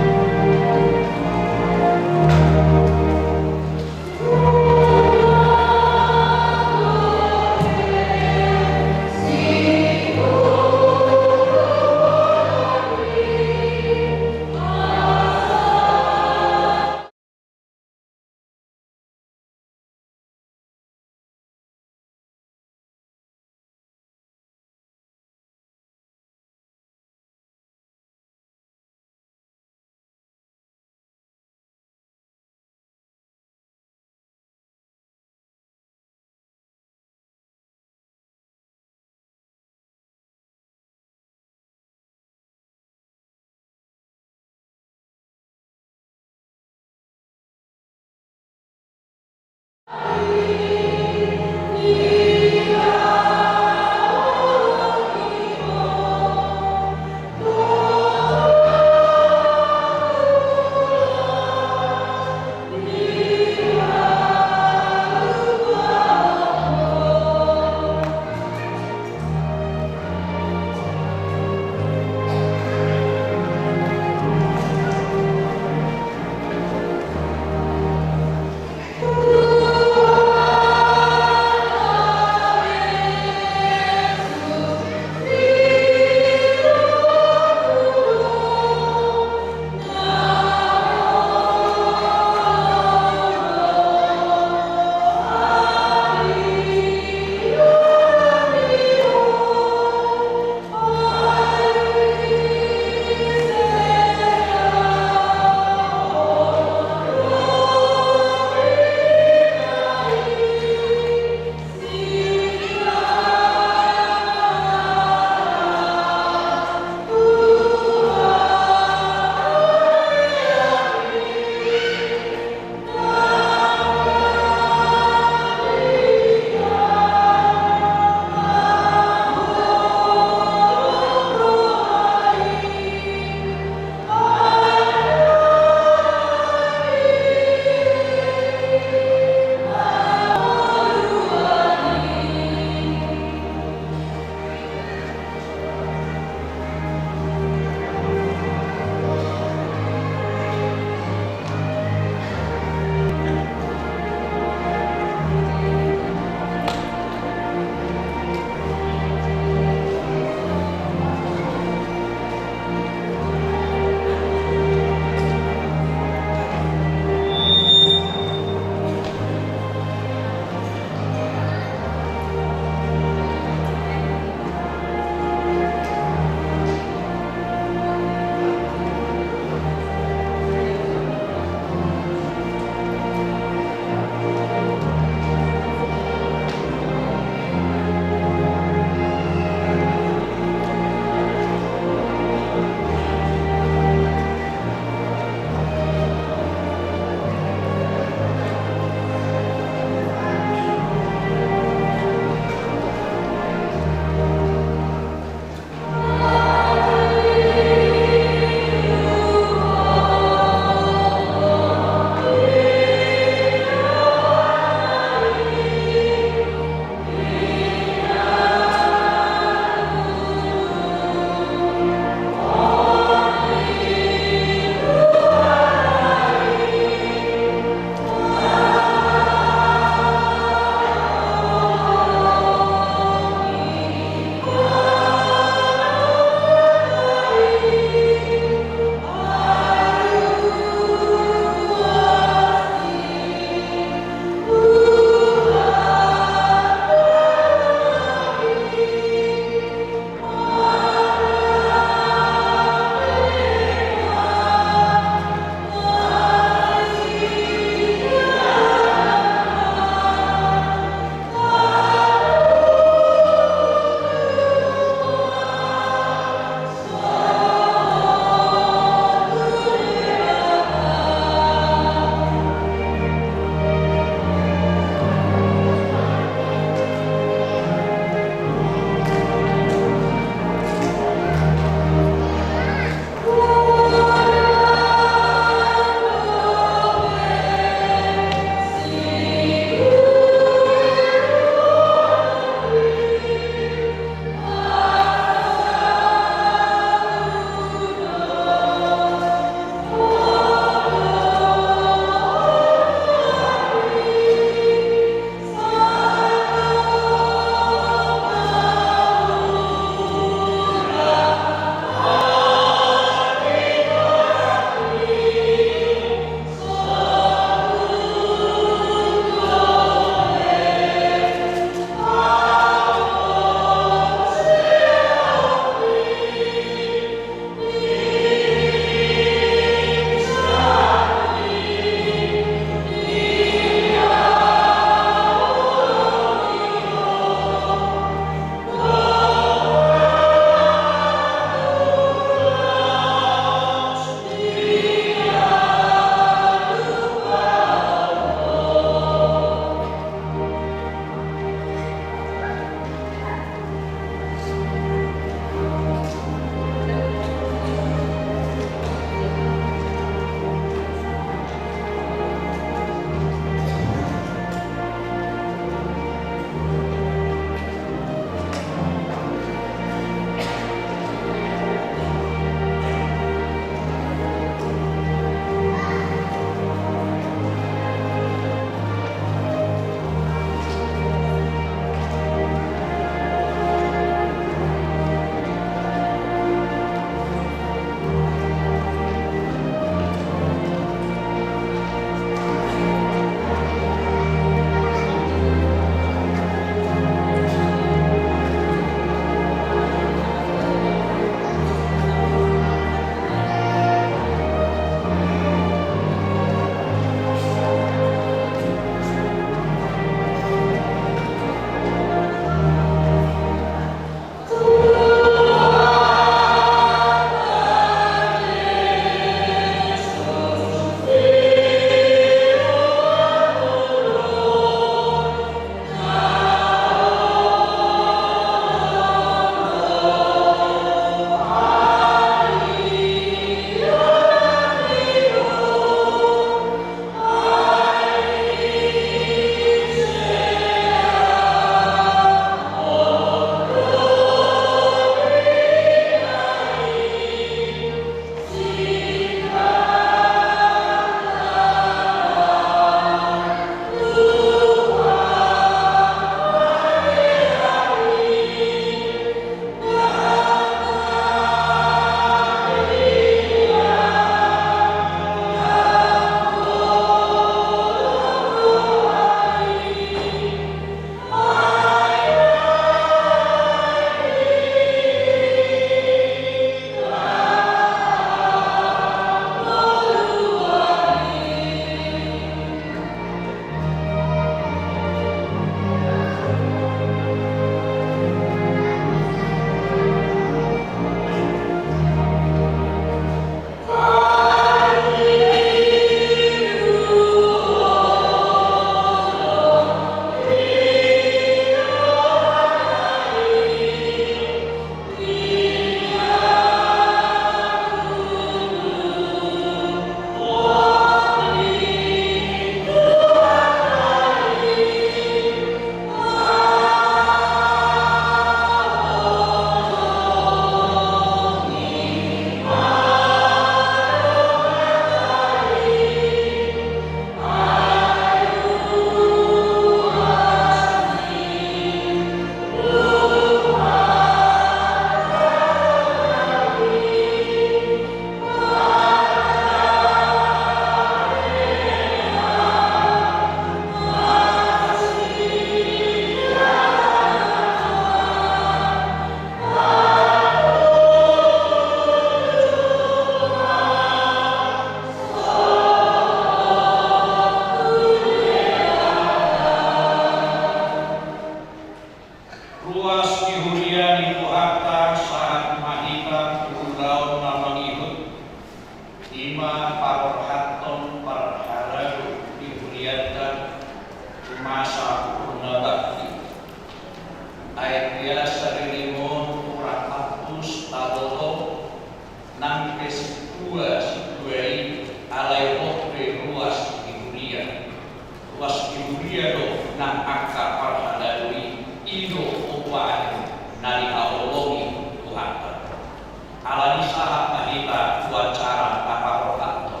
ala disahat nahita acara paparokanto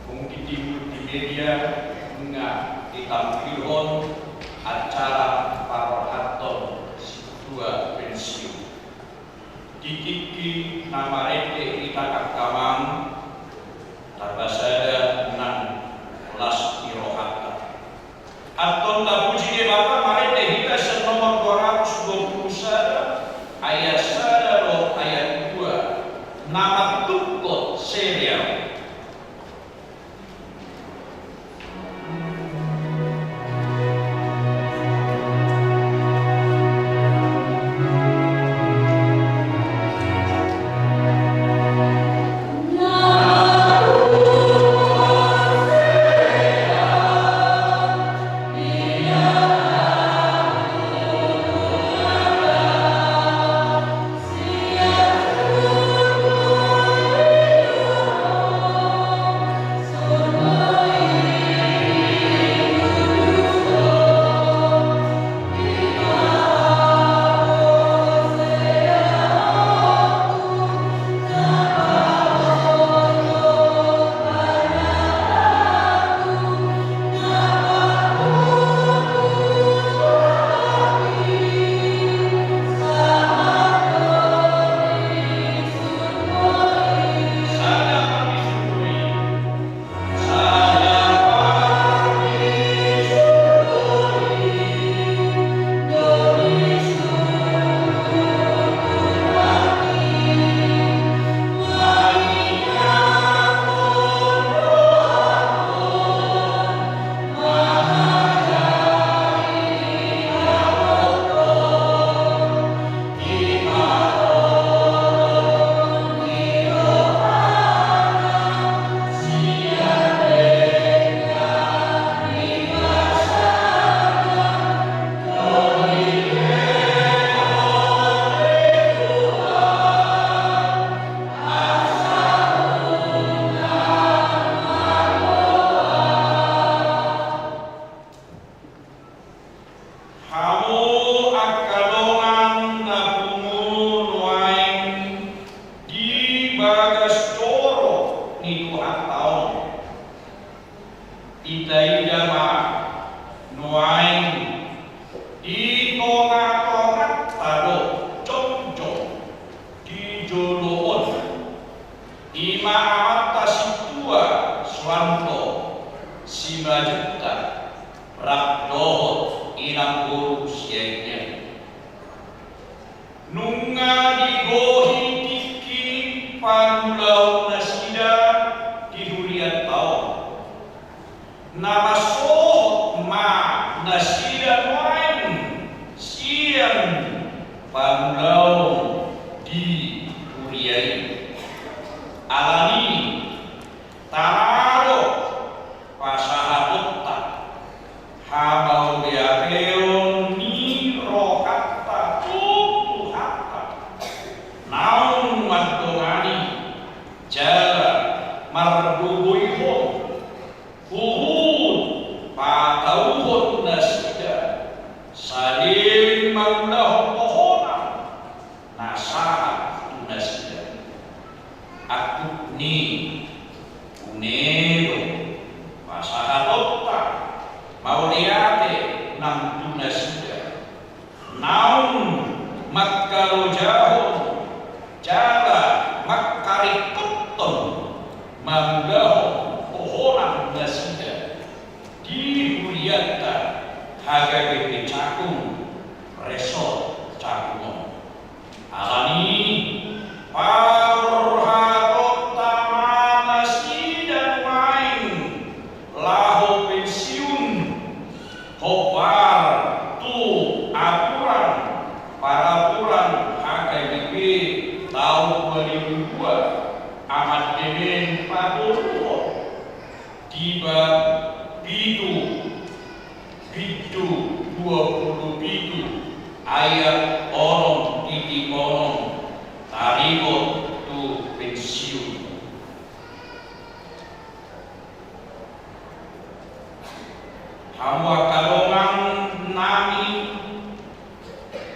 mungkin di media nga ditampilhon acara paparokanto situa pensiun dikiki nama rete itakak kamang tabasada nan las irohata aton tapuji de bapa marete hita senomor 221 ayat 1 ayat 2 nama tukot serial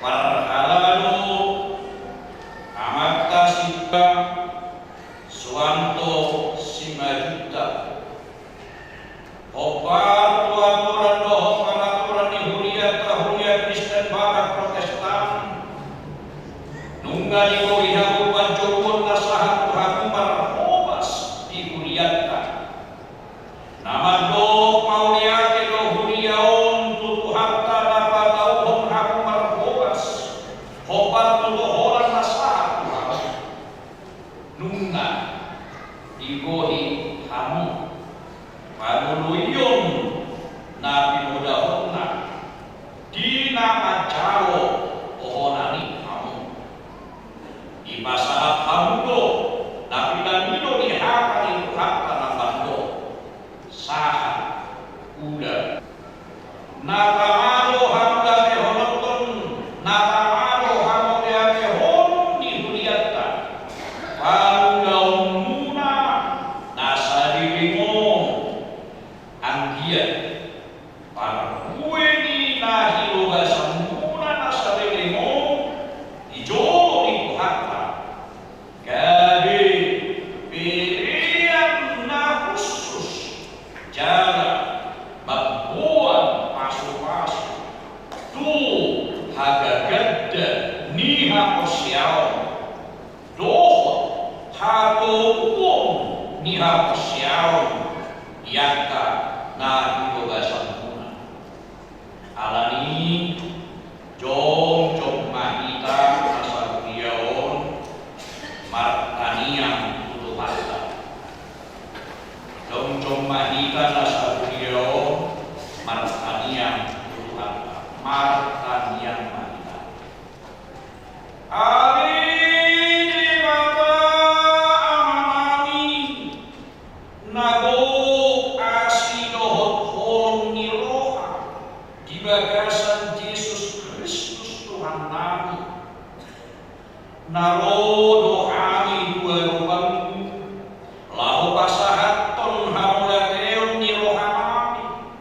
Parhalalo amat kasih Suwanto Simajuta Hopar aturan doh peraturan di Huria Kristen Barat Protestan nunggal di Bohihabu Pancobon nasahat Tuhan Hobas di Huriata nama doh Mauliake doh Huriaon tutu harta dapat tauhon Hakumar Hobas Hopar tutu orang nasahat Tuhan nunggal di Bohi Hamu Panuluyon na pinudahon di nama Jaro ohonani kamu di masalah kamu na pinamido di haka itu haka na bando saha udah nakamado hamda kehonoton nakamado hamda kehon di Huriata panudahon muna nasadilimo anggia para kueni na hiloga samuna na sabelemo ijo di hata gabe perian na khusus jaga membuat pasu-pasu tu haga gadda niha kosiao doh hato pun niha kosiao yaka na hiloga sampuna alani jom mahita asal diaon martaniam tutu harta jom mahita asal diaon martaniam tutu harta martaniam mahita bagasan Yesus Kristus Tuhan kami narodo kami dua rupamu lahu pasahaton hamulateon ni rohamami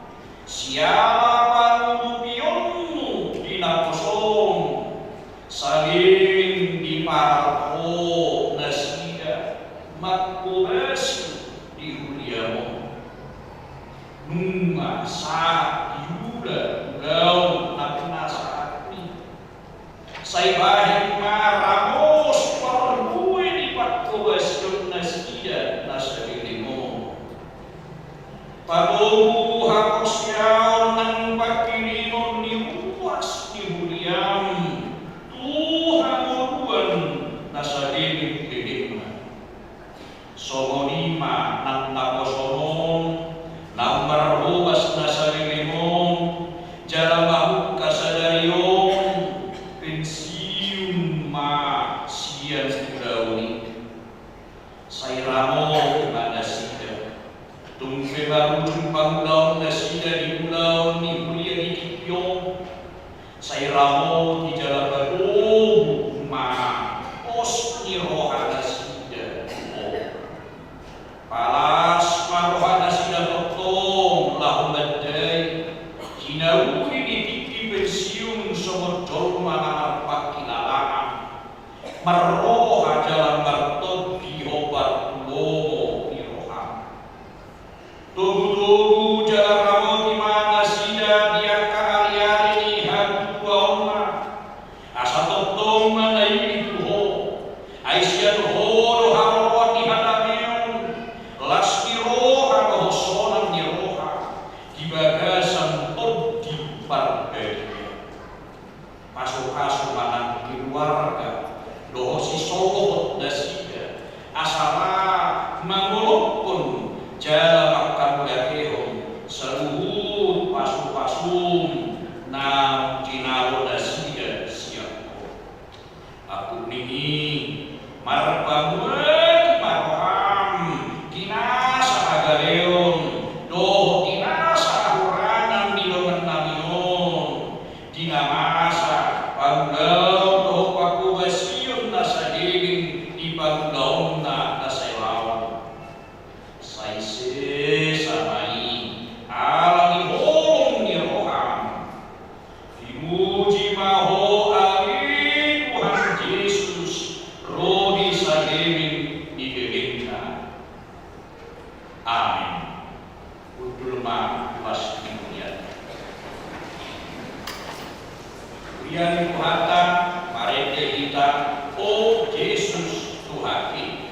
siapa panubionmu dinaposom saling di parho nasida makubasi di Huriamu nunga saat Yuda gaun nabi nasahati saya bahin maramos perlue di pakobas yun nasida nasabilimo padomu hapos yaw ng pagkilimon ni Huwas ni Huriam Tuhan moruan nasabilim somonima ng naposonon nomor Huwas nasabilimo jalan kasadarion pensiun ma sian dauni sairamo manasida tumpe baru jumpang daun nasida di bulan ni Huria di Dipyong sairamo di jalan baru ma os ni roha nasida palas maroha nasida totong lahu badai Hinauri ditiki pensiun somor jorma nanarpak kinalangan Meroha jalan bertog di hobar tulomo di roham Tugu-tugu jalan ramo di mana sida dia kahari-hari ni hadu tuauna Asa totong mana ini tuho Aisyah horo harowat di hadameon Las di roha kehosonan di roha Di bagasan masuk-masuk manang keluarga doho si sohot dasida asara mangolokun jala makan yakehom seluhur pasu-pasum na jinaro dasida siapko aku nini marbanguet maroham kinasa agaleon doho kinasa huranan nilomen namion dinamasa panggaw doho pakubasyon na sa diling di panggaw na nasailaw saise samai alang ihong ni roham dimuji maho ali Tuhan Yesus rodi sa Amin. Udul ma was dimuliakan. Muliakan Tuhan, mari kita, oh Yesus Tuhan kita.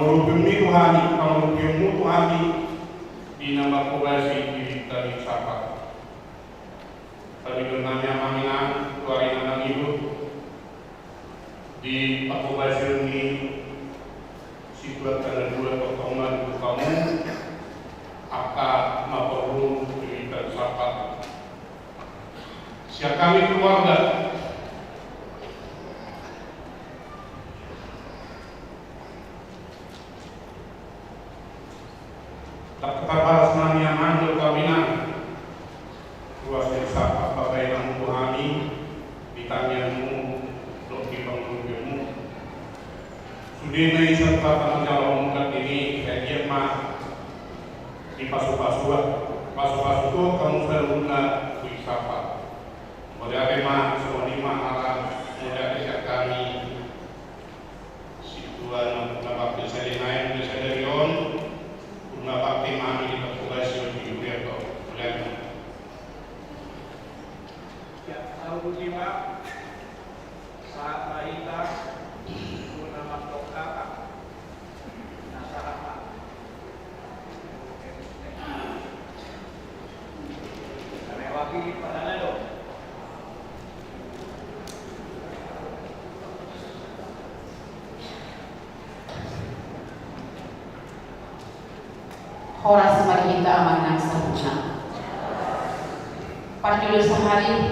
Paulupimni Tuhani, paulupimmu Tuhani, di nama kubasi diri tadi sapa. Tadi namanya Aminah, tuari nama hidup di pakubasi ini situat tanda dua potongan untuk kamu akan maporun diri tadi sapa. Siap kami keluarga. Tak ketabas nanya manggil kawinan luas desa apa bayangan Tuhani ditanyamu doki pengurusmu sudina serta tanggung jawab ini saya mah di pasu-pasu itu kamu seruna wisapa modal mah semua lima alam modal desa kami situan nabak desa dinaik desa derion bakti mami di pakubasi di Uriato Ulian. Ya, tahu lima saat mahita guna makoka nasarapa. Lewati pada nado. Horas marita amanang sabuna. Pada sehari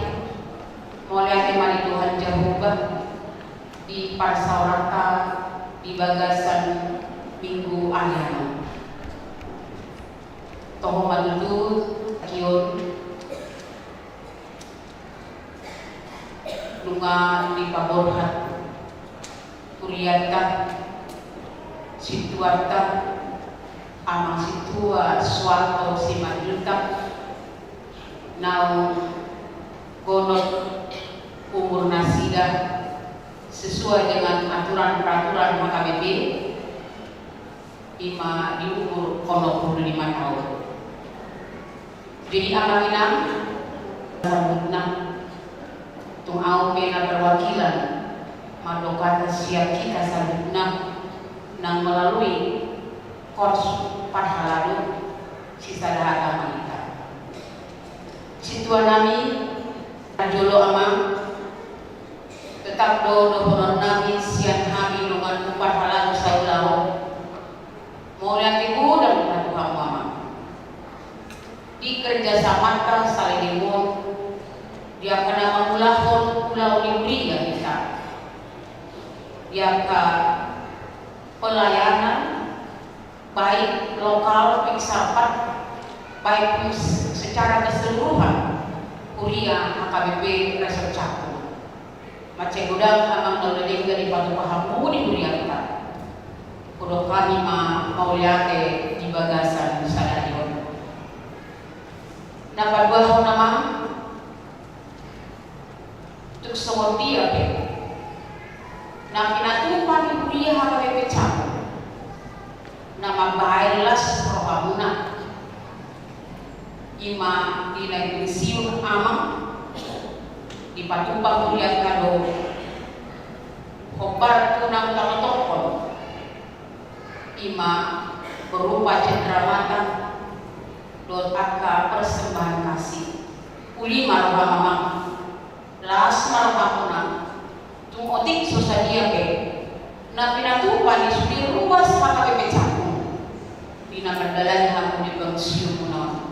mulai temani Tuhan Jehovah di Parsaurata di bagasan Minggu Ayana. Toho madudut kion lunga di Paborhat Kuriata Situata amang situa suatu si majuta nau gonot umur nasida sesuai dengan aturan peraturan HKBP ima di umur 45 tahun. Jadi amanginam rambutna tung au pena perwakilan madokata siap kita selanjutnya nang melalui kors pada lalu sisa dahata kita. Situa nami rajolo ama tetap do honor nami sian kami dengan upah halalu saudara. Mulai tibu dan satu kamu ama. Di kerja samatan saling dimon dia kena memulahon pulau libri ya kita. Dia ke pelayanan baik lokal piksapat baik secara keseluruhan kuliah HKBP Resor Cakung macam gudang amang noleding dari batu pahamu di kuliah kita kudo kami mau liate di bagasan sadarion dapat dua nama untuk semoti ya nah pinatupan di kuliah HKBP Cakung nama bailas rohamuna ima nilai pensiun amang di patupa kuliah kado hobar tunang tanotokon ima berupa cendramata dot aka persembahan kasih uli marhamamang las marhamuna tung otik susadia ke na pinatupa di sudi ruas HKBP Cakung dina berdalan hamu di pensiun muna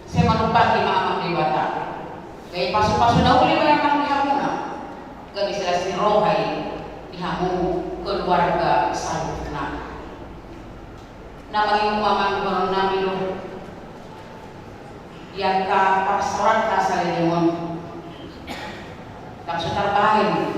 saya manupat di mamang dewata gaya pasu-pasu dauli memang di hamuna gak bisa rohai di hamu keluarga salutna nama ibu mamang konon nami lo yang ka parsorat kasalimon tak sutar bahin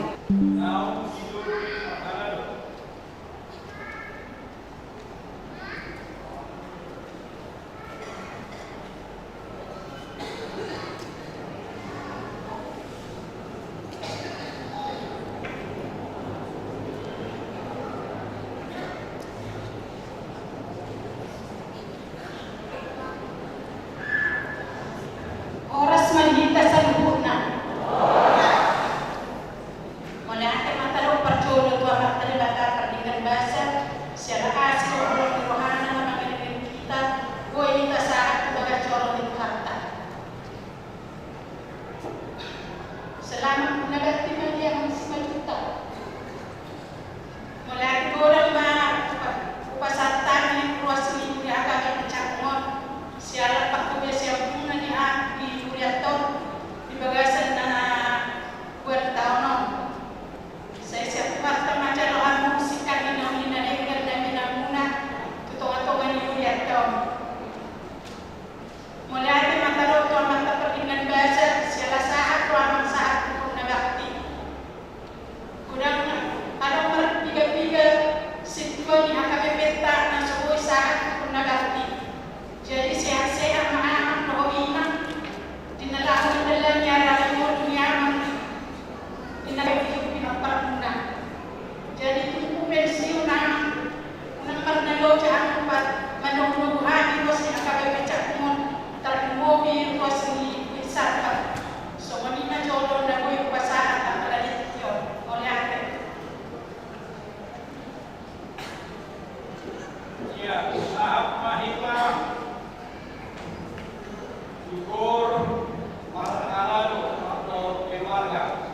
Oras manhita sa lubuna. Mula ate mata syukur makanan atau keluarga.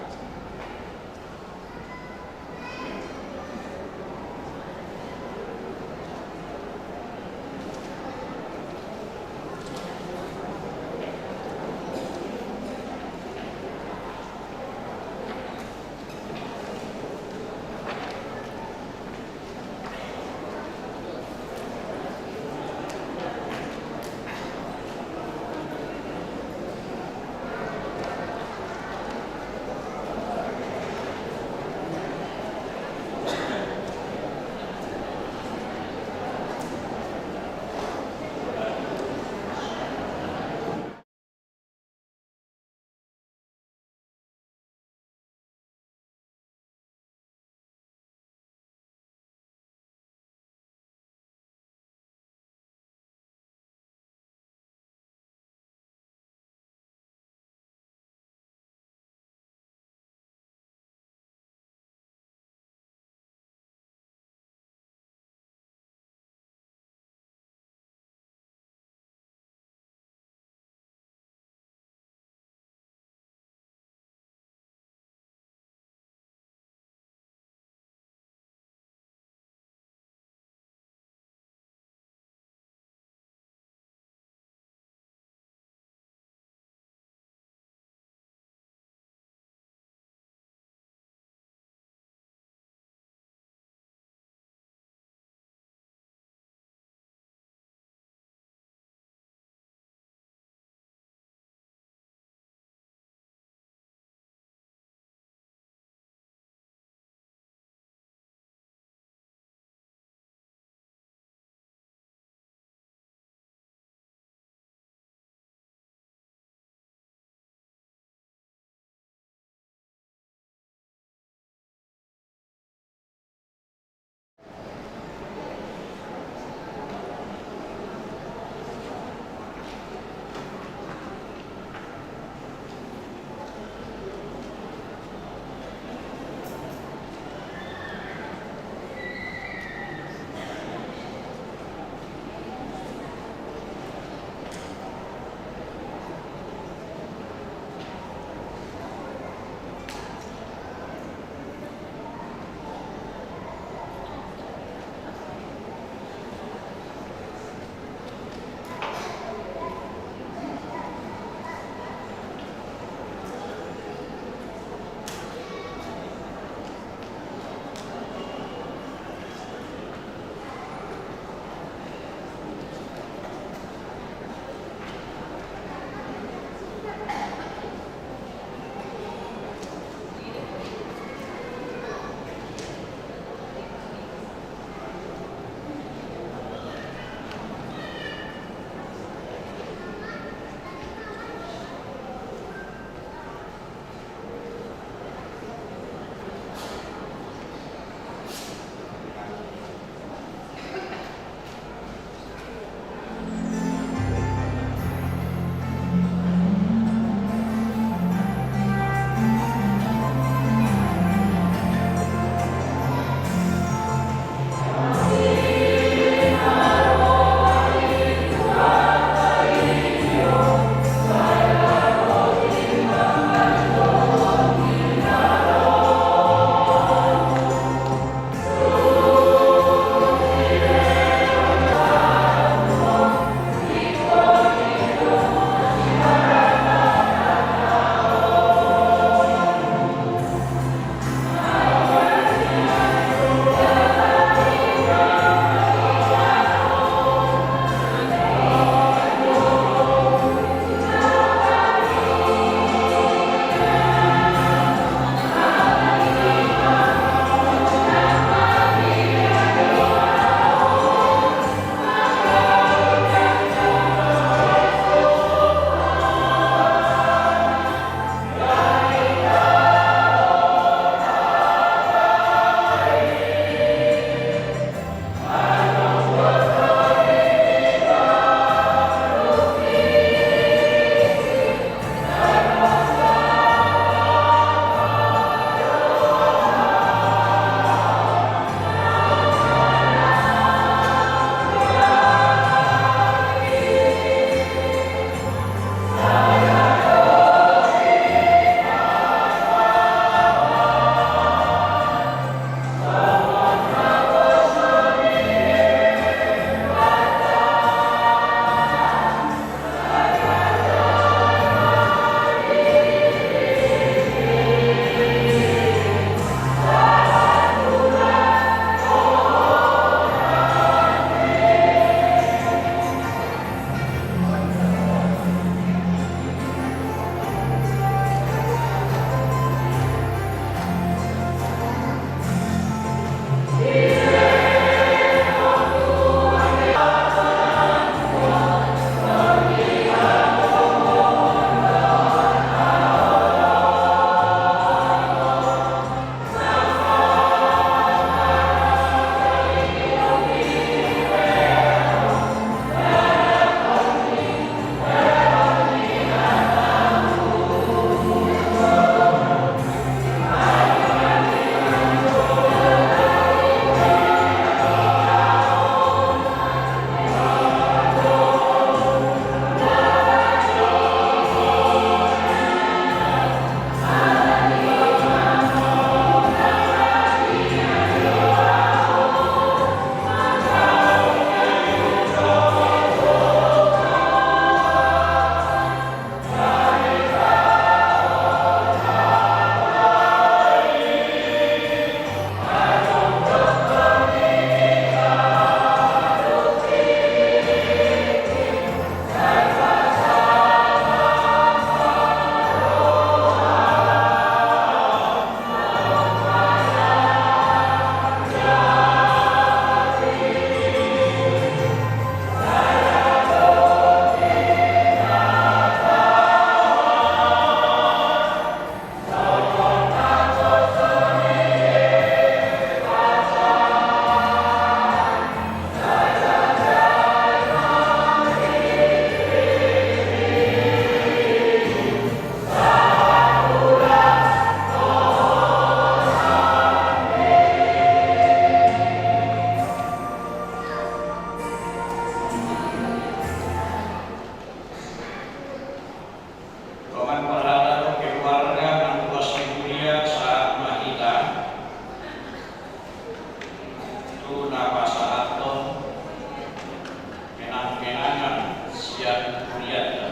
Suryatna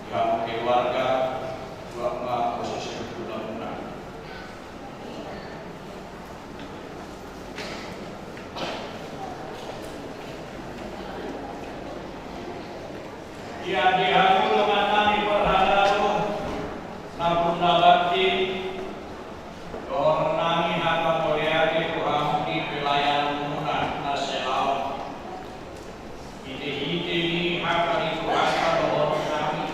yang keluarga Bapak posisi guna-guna. Ia diharu lemanani perhadaru napun nabakti dornani haka poliake Tuhan di wilayah Lumunan naselau ide-ide ni haka itu haka dohor kami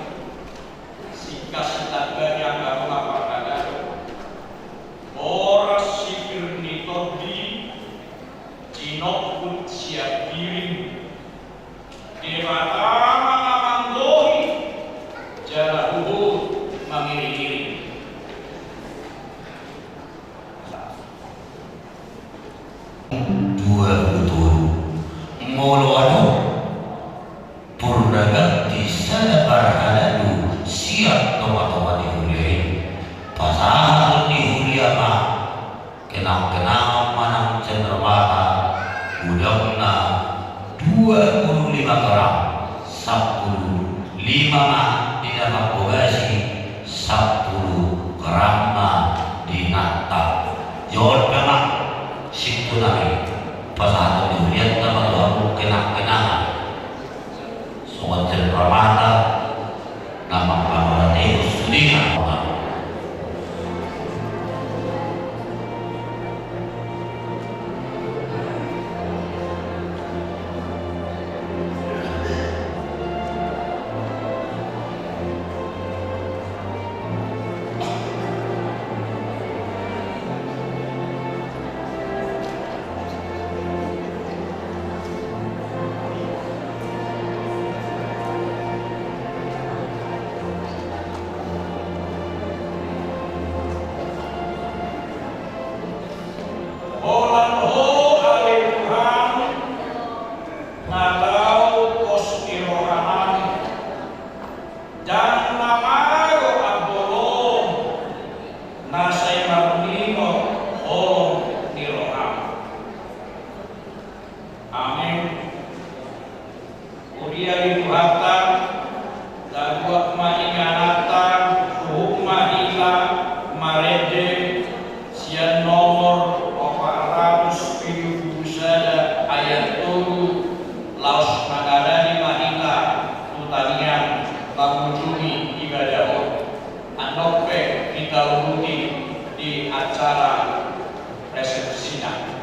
sika setaga yang baru apakah boras sipir ni tobi jinok pun siap giring dewata jarak luhur mengiring-iring. Dua betul moloano purnaga di sana parhadadu siap tomat-tomat dihulai pasal dihulai apa kenang-kenang manang cenderamata udangna 25 gram 10 5 di dalam bagasi 10 gram di nata jod memang situ nari pasal dihulai nama Tuhan kenang-kenangan soal cenderamata nama pamanate sudihan di acara resepsinya.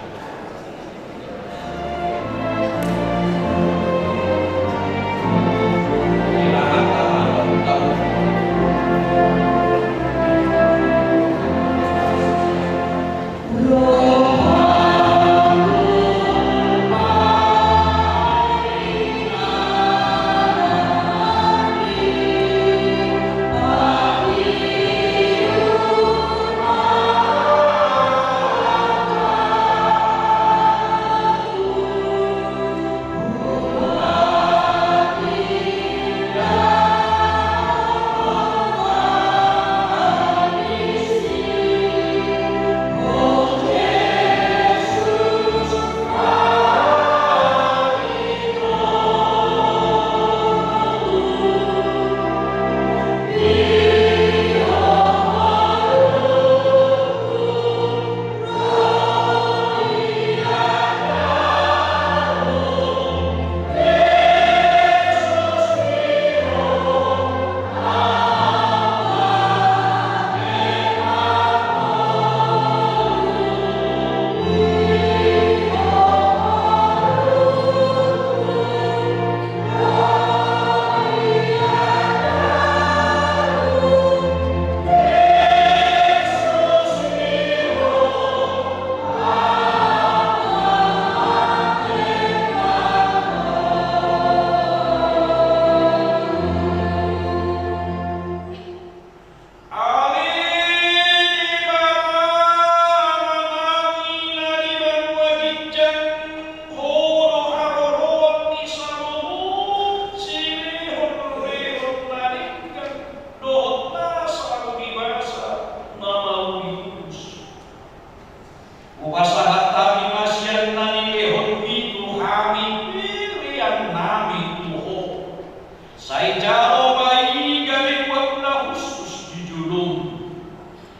Sai jalo mai gale wabla khusus di julung.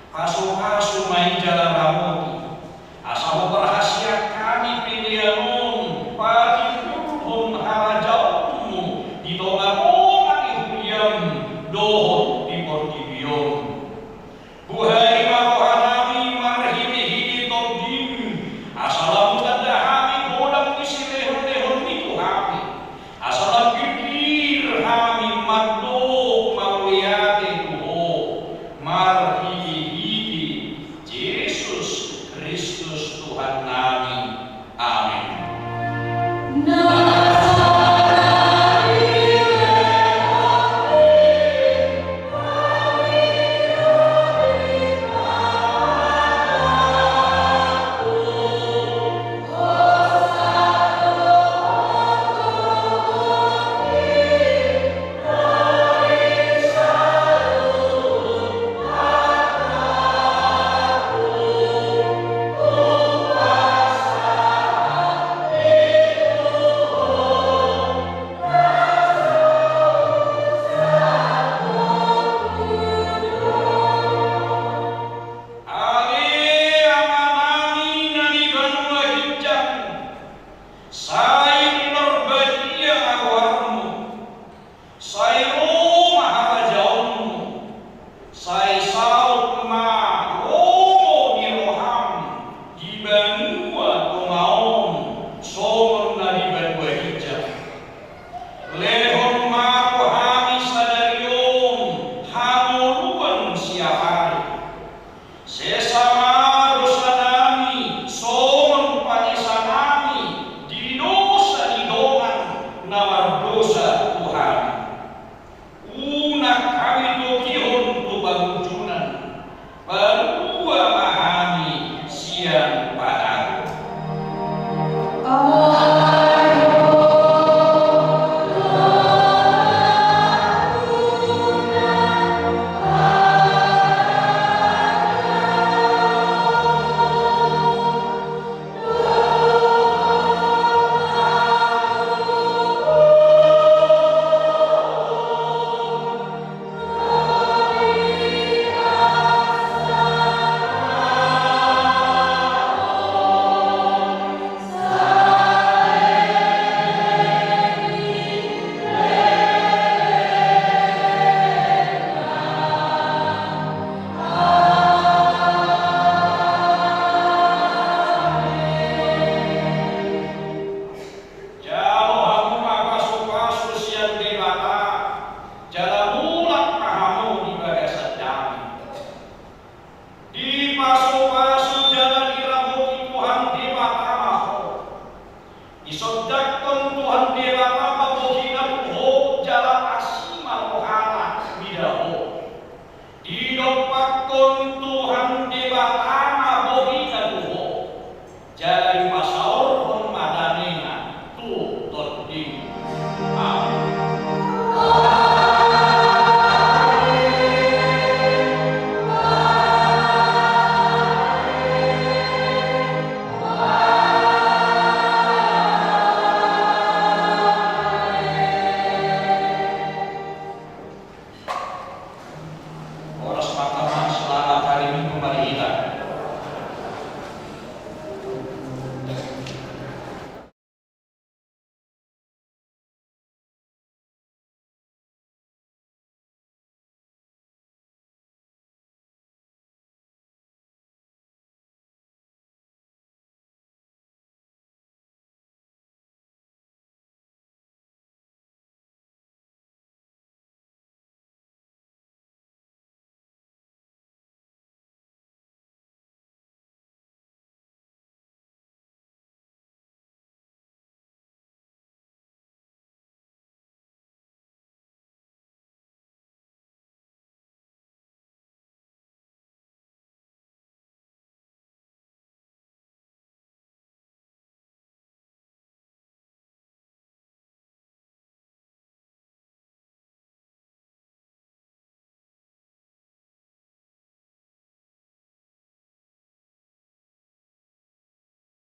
Kaso-kaso mai jala ramoti. Asal berhasil kami pilihanun pagi kulhum harajaumu di tongakong ihuyam dohon di portibion. Buhari marohanami marhimi-hidi tobdim asalam tadahami bolang isi lehon-lehon itu kami asalam pikir kami